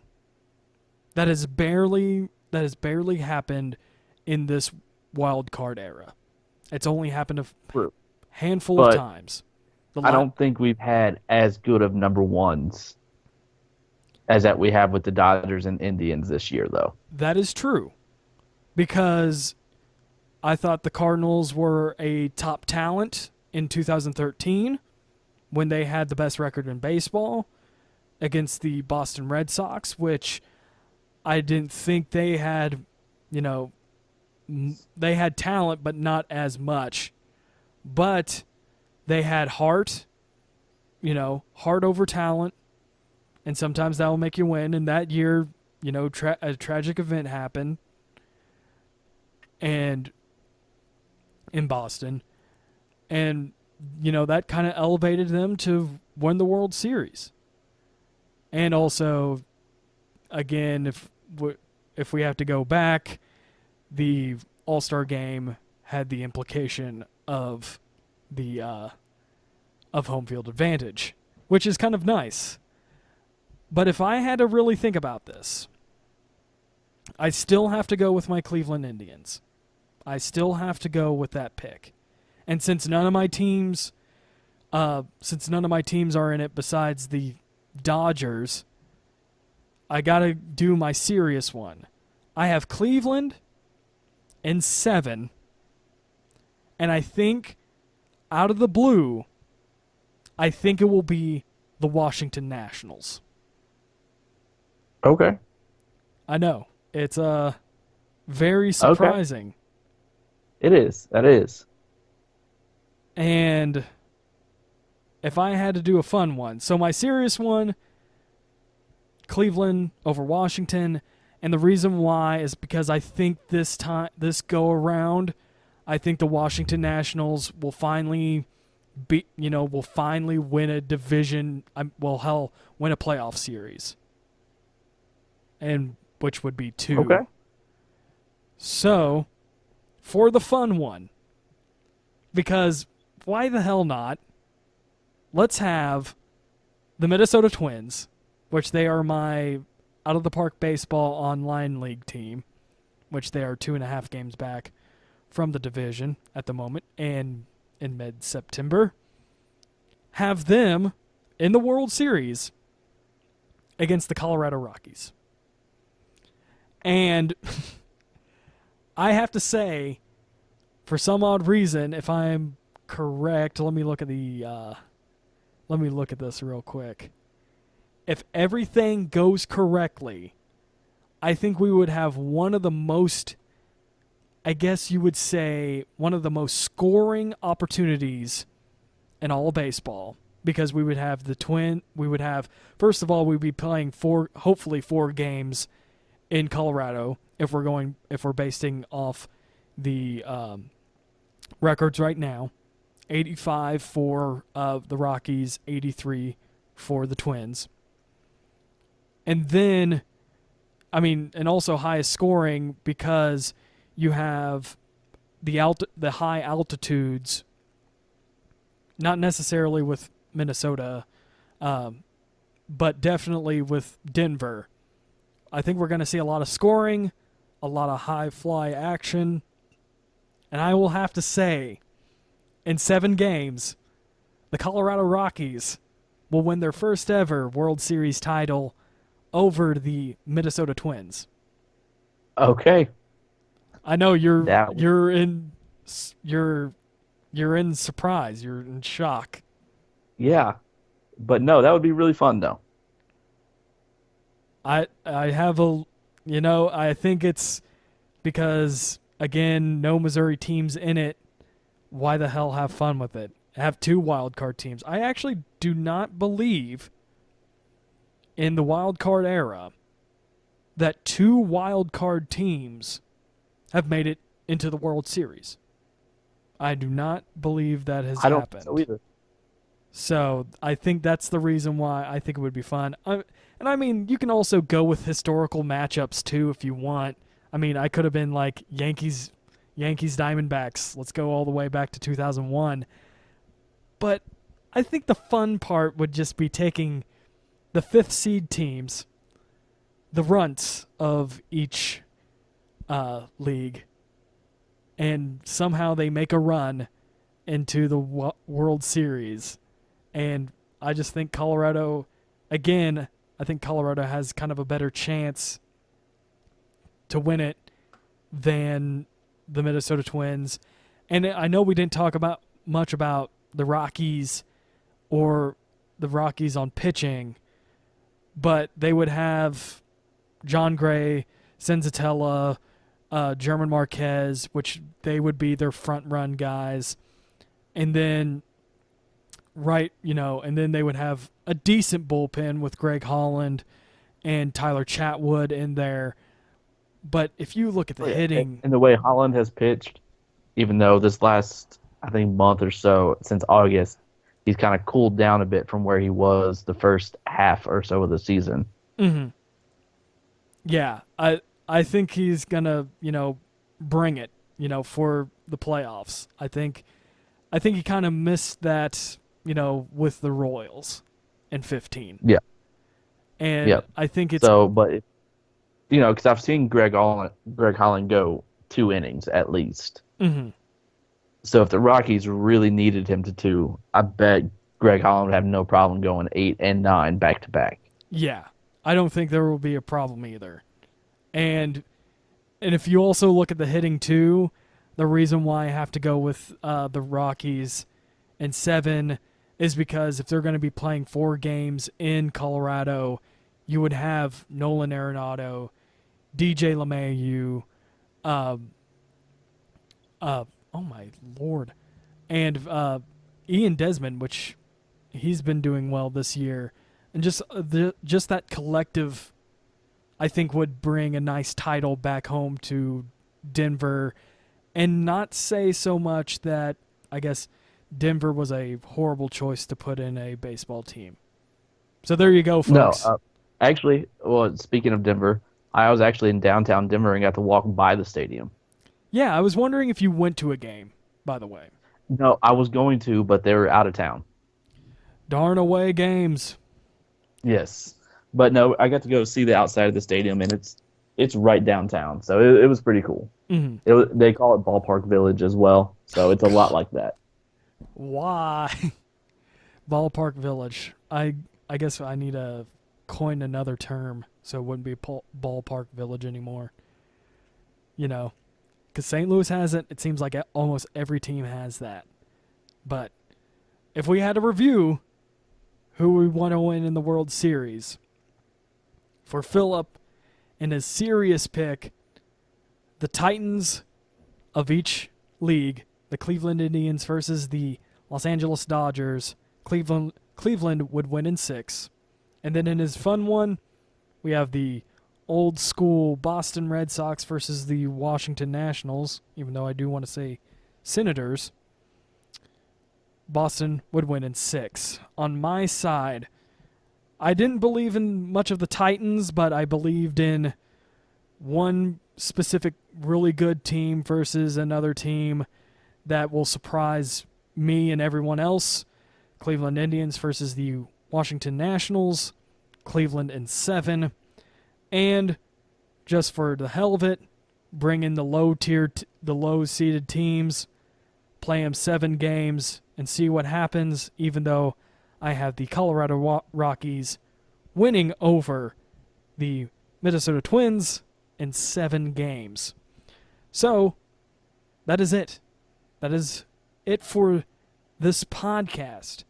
That has barely happened in this wild card era. It's only happened a handful of times. I don't think we've had as good of number ones as that we have with the Dodgers and Indians this year, though. That is true. Because I thought the Cardinals were a top talent in 2013 when they had the best record in baseball against the Boston Red Sox, which I didn't think they had, they had talent, but not as much. But they had heart, heart over talent, and sometimes that will make you win. And that year, a tragic event happened, and in Boston, and that kind of elevated them to win the World Series. And also, again, if we have to go back, the All-Star game had the implication of the of home field advantage, which is kind of nice. But if I had to really think about this, I still have to go with my Cleveland Indians. I still have to go with that pick. And since none of my teams are in it besides the Dodgers, I got to do my serious one. I have Cleveland in 7, and I think out of the blue, I think it will be the Washington Nationals. Okay. I know. It's very surprising. Okay. It is. That is. And if I had to do a fun one, so my serious one, Cleveland over Washington, and the reason why is because I think this go around, I think the Washington Nationals will finally win a division, win a playoff series. And which would be 2. Okay. So, for the fun one, because why the hell not? Let's have the Minnesota Twins, which they are my Out of the Park Baseball online league team, which they are 2.5 games back from the division at the moment, and in mid-September, have them in the World Series against the Colorado Rockies. And I have to say, for some odd reason, if I'm correct, let me look at this real quick. If everything goes correctly, I think we would have one of the most, I guess you would say, one of the most scoring opportunities in all of baseball, because we would have first of all, we'd be playing hopefully 4 games in Colorado if we're basing off the records right now. 85 for the Rockies, 83 for the Twins. And then, and also highest scoring because you have the high altitudes, not necessarily with Minnesota, but definitely with Denver. I think we're going to see a lot of scoring, a lot of high fly action, and I will have to say, in 7 games, the Colorado Rockies will win their first ever World Series title over the Minnesota Twins. Okay. I know you're in surprise. You're in shock. Yeah. But no, that would be really fun though. I have I think it's because, again, no Missouri teams in it. Why the hell have fun with it? Have 2 wild card teams. I actually do not believe in the wild card era that 2 wild card teams have made it into the World Series. I do not believe that has happened. I don't think so either. So I think that's the reason why I think it would be fun. And I mean, you can also go with historical matchups too if you want. I mean, I could have been like Yankees Diamondbacks. Let's go all the way back to 2001. But I think the fun part would just be taking the 5th seed teams, the runts of each league, and somehow they make a run into the World Series. And I just think Colorado, again, I think Colorado has kind of a better chance to win it than the Minnesota Twins. And I know we didn't talk much about the Rockies or the Rockies on pitching, but they would have John Gray, Senzatella, German Marquez, which they would be their front run guys. And then and then they would have a decent bullpen with Greg Holland and Tyler Chatwood in there. But if you look at the hitting, and the way Holland has pitched, even though this last, I think, month or so since August, he's kind of cooled down a bit from where he was the first half or so of the season. Mm-hmm. Yeah, I think he's gonna bring it for the playoffs. I think he kind of missed that with the Royals in 15. Yeah, and yeah. I think it's so, but because I've seen Greg Holland go 2 innings at least. Mm-hmm. So if the Rockies really needed him to 2, I bet Greg Holland would have no problem going 8 and 9 back to back. Yeah, I don't think there will be a problem either. And if you also look at the hitting too, the reason why I have to go with the Rockies in 7 is because if they're going to be playing 4 games in Colorado, you would have Nolan Arenado, DJ LeMahieu, oh my Lord, and Ian Desmond, which he's been doing well this year, and just that collective, I think, would bring a nice title back home to Denver, and not say so much that I guess Denver was a horrible choice to put in a baseball team. So there you go, folks. No, actually, well, speaking of Denver, I was actually in downtown Denver and got to walk by the stadium. Yeah, I was wondering if you went to a game, by the way. No, I was going to, but they were out of town. Darn away games. Yes. But no, I got to go see the outside of the stadium, and it's right downtown, so it was pretty cool. Mm-hmm. They call it Ballpark Village as well, so it's a lot like that. Why? Ballpark Village. I guess I need to coin another term so it wouldn't be Ballpark Village anymore. Because St. Louis has it. It seems like almost every team has that. But if we had to review who we want to win in the World Series, for Philip in his serious pick, the Titans of each league, the Cleveland Indians versus the Los Angeles Dodgers, Cleveland would win in 6. And then in his fun one, we have the old school Boston Red Sox versus the Washington Nationals, even though I do want to say Senators. Boston would win in 6. On my side, I didn't believe in much of the Titans, but I believed in one specific really good team versus another team that will surprise me and everyone else. Cleveland Indians versus the Washington Nationals. Cleveland in 7. And just for the hell of it, bring in the low-seeded teams, play them 7 games, and see what happens, even though I have the Colorado Rockies winning over the Minnesota Twins in 7 games. So, that is it. That is it for this podcast.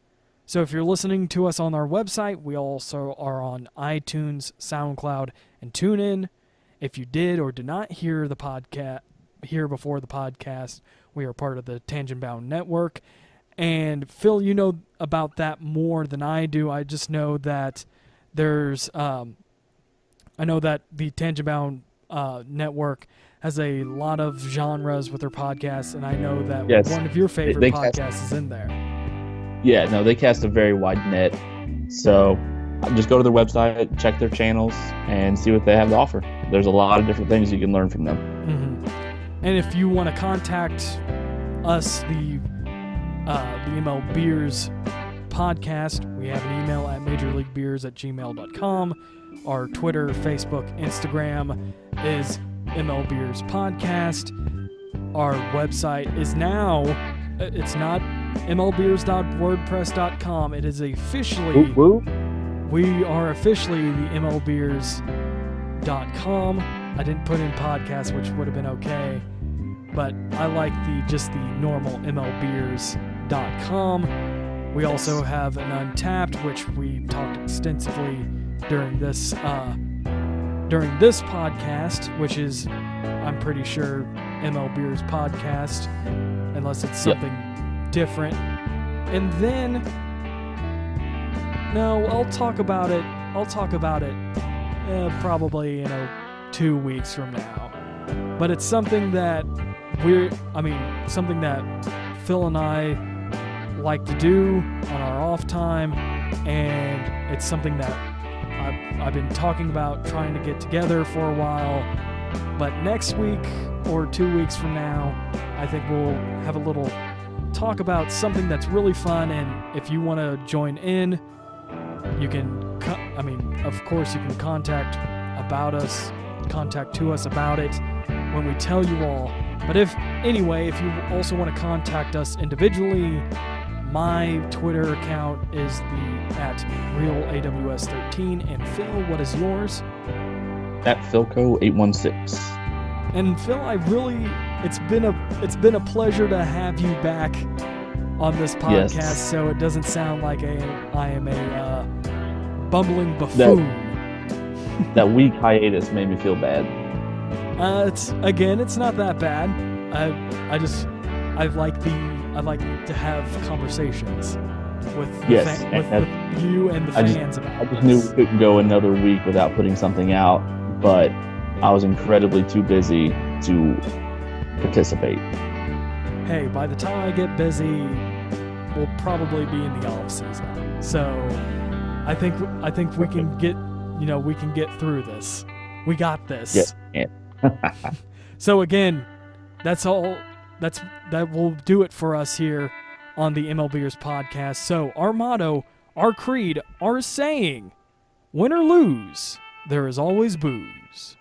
So if you're listening to us on our website, we also are on iTunes, SoundCloud, and TuneIn. If you did or did not hear the podcast before the podcast, we are part of the Tangent Bound Network. And Phil, you know about that more than I do. I just know that there's I know that the Tangent Bound Network has a lot of genres with their podcasts, and I know that one of your favorite podcasts is in there. Yeah, no, they cast a very wide net. So just go to their website, check their channels, and see what they have to offer. There's a lot of different things you can learn from them. Mm-hmm. And if you want to contact us, the MLBeers podcast, we have an email at majorleaguebeers@gmail.com. Our Twitter, Facebook, Instagram is MLBeers podcast. Our website is now, it's not MLBeers.wordpress.com. It is officially, we are officially the MLBeers.com. I didn't put in podcast, which would have been okay, but I like the normal MLBeers.com. We also have an Untapped, which we talked extensively during this podcast, which is, I'm pretty sure, MLBeers podcast, unless it's something different. And then, no, I'll talk about it probably 2 weeks from now. But it's something that something that Phil and I like to do on our off time, and it's something that I've been talking about trying to get together for a while. But next week or 2 weeks from now, I think we'll have a little talk about something that's really fun. And if you want to join in, you can, of course, you can contact to us about it when we tell you all. But if you also want to contact us individually, my Twitter account is at RealAWS13. And Phil, what is yours? At Philco816. And Phil, it's been a pleasure to have you back on this podcast. Yes. So it doesn't sound like I am a bumbling buffoon. That week hiatus made me feel bad. It's not that bad. I like to have conversations with you and the fans about it. I just knew we couldn't go another week without putting something out, but I was incredibly too busy to participate. Hey, by the time I get busy, we'll probably be in the off season. So I think we can get through this. We got this. Yes. So again, that's all. That will do it for us here on the MLBeers podcast. So our motto, our creed, our saying, win or lose, there is always booze.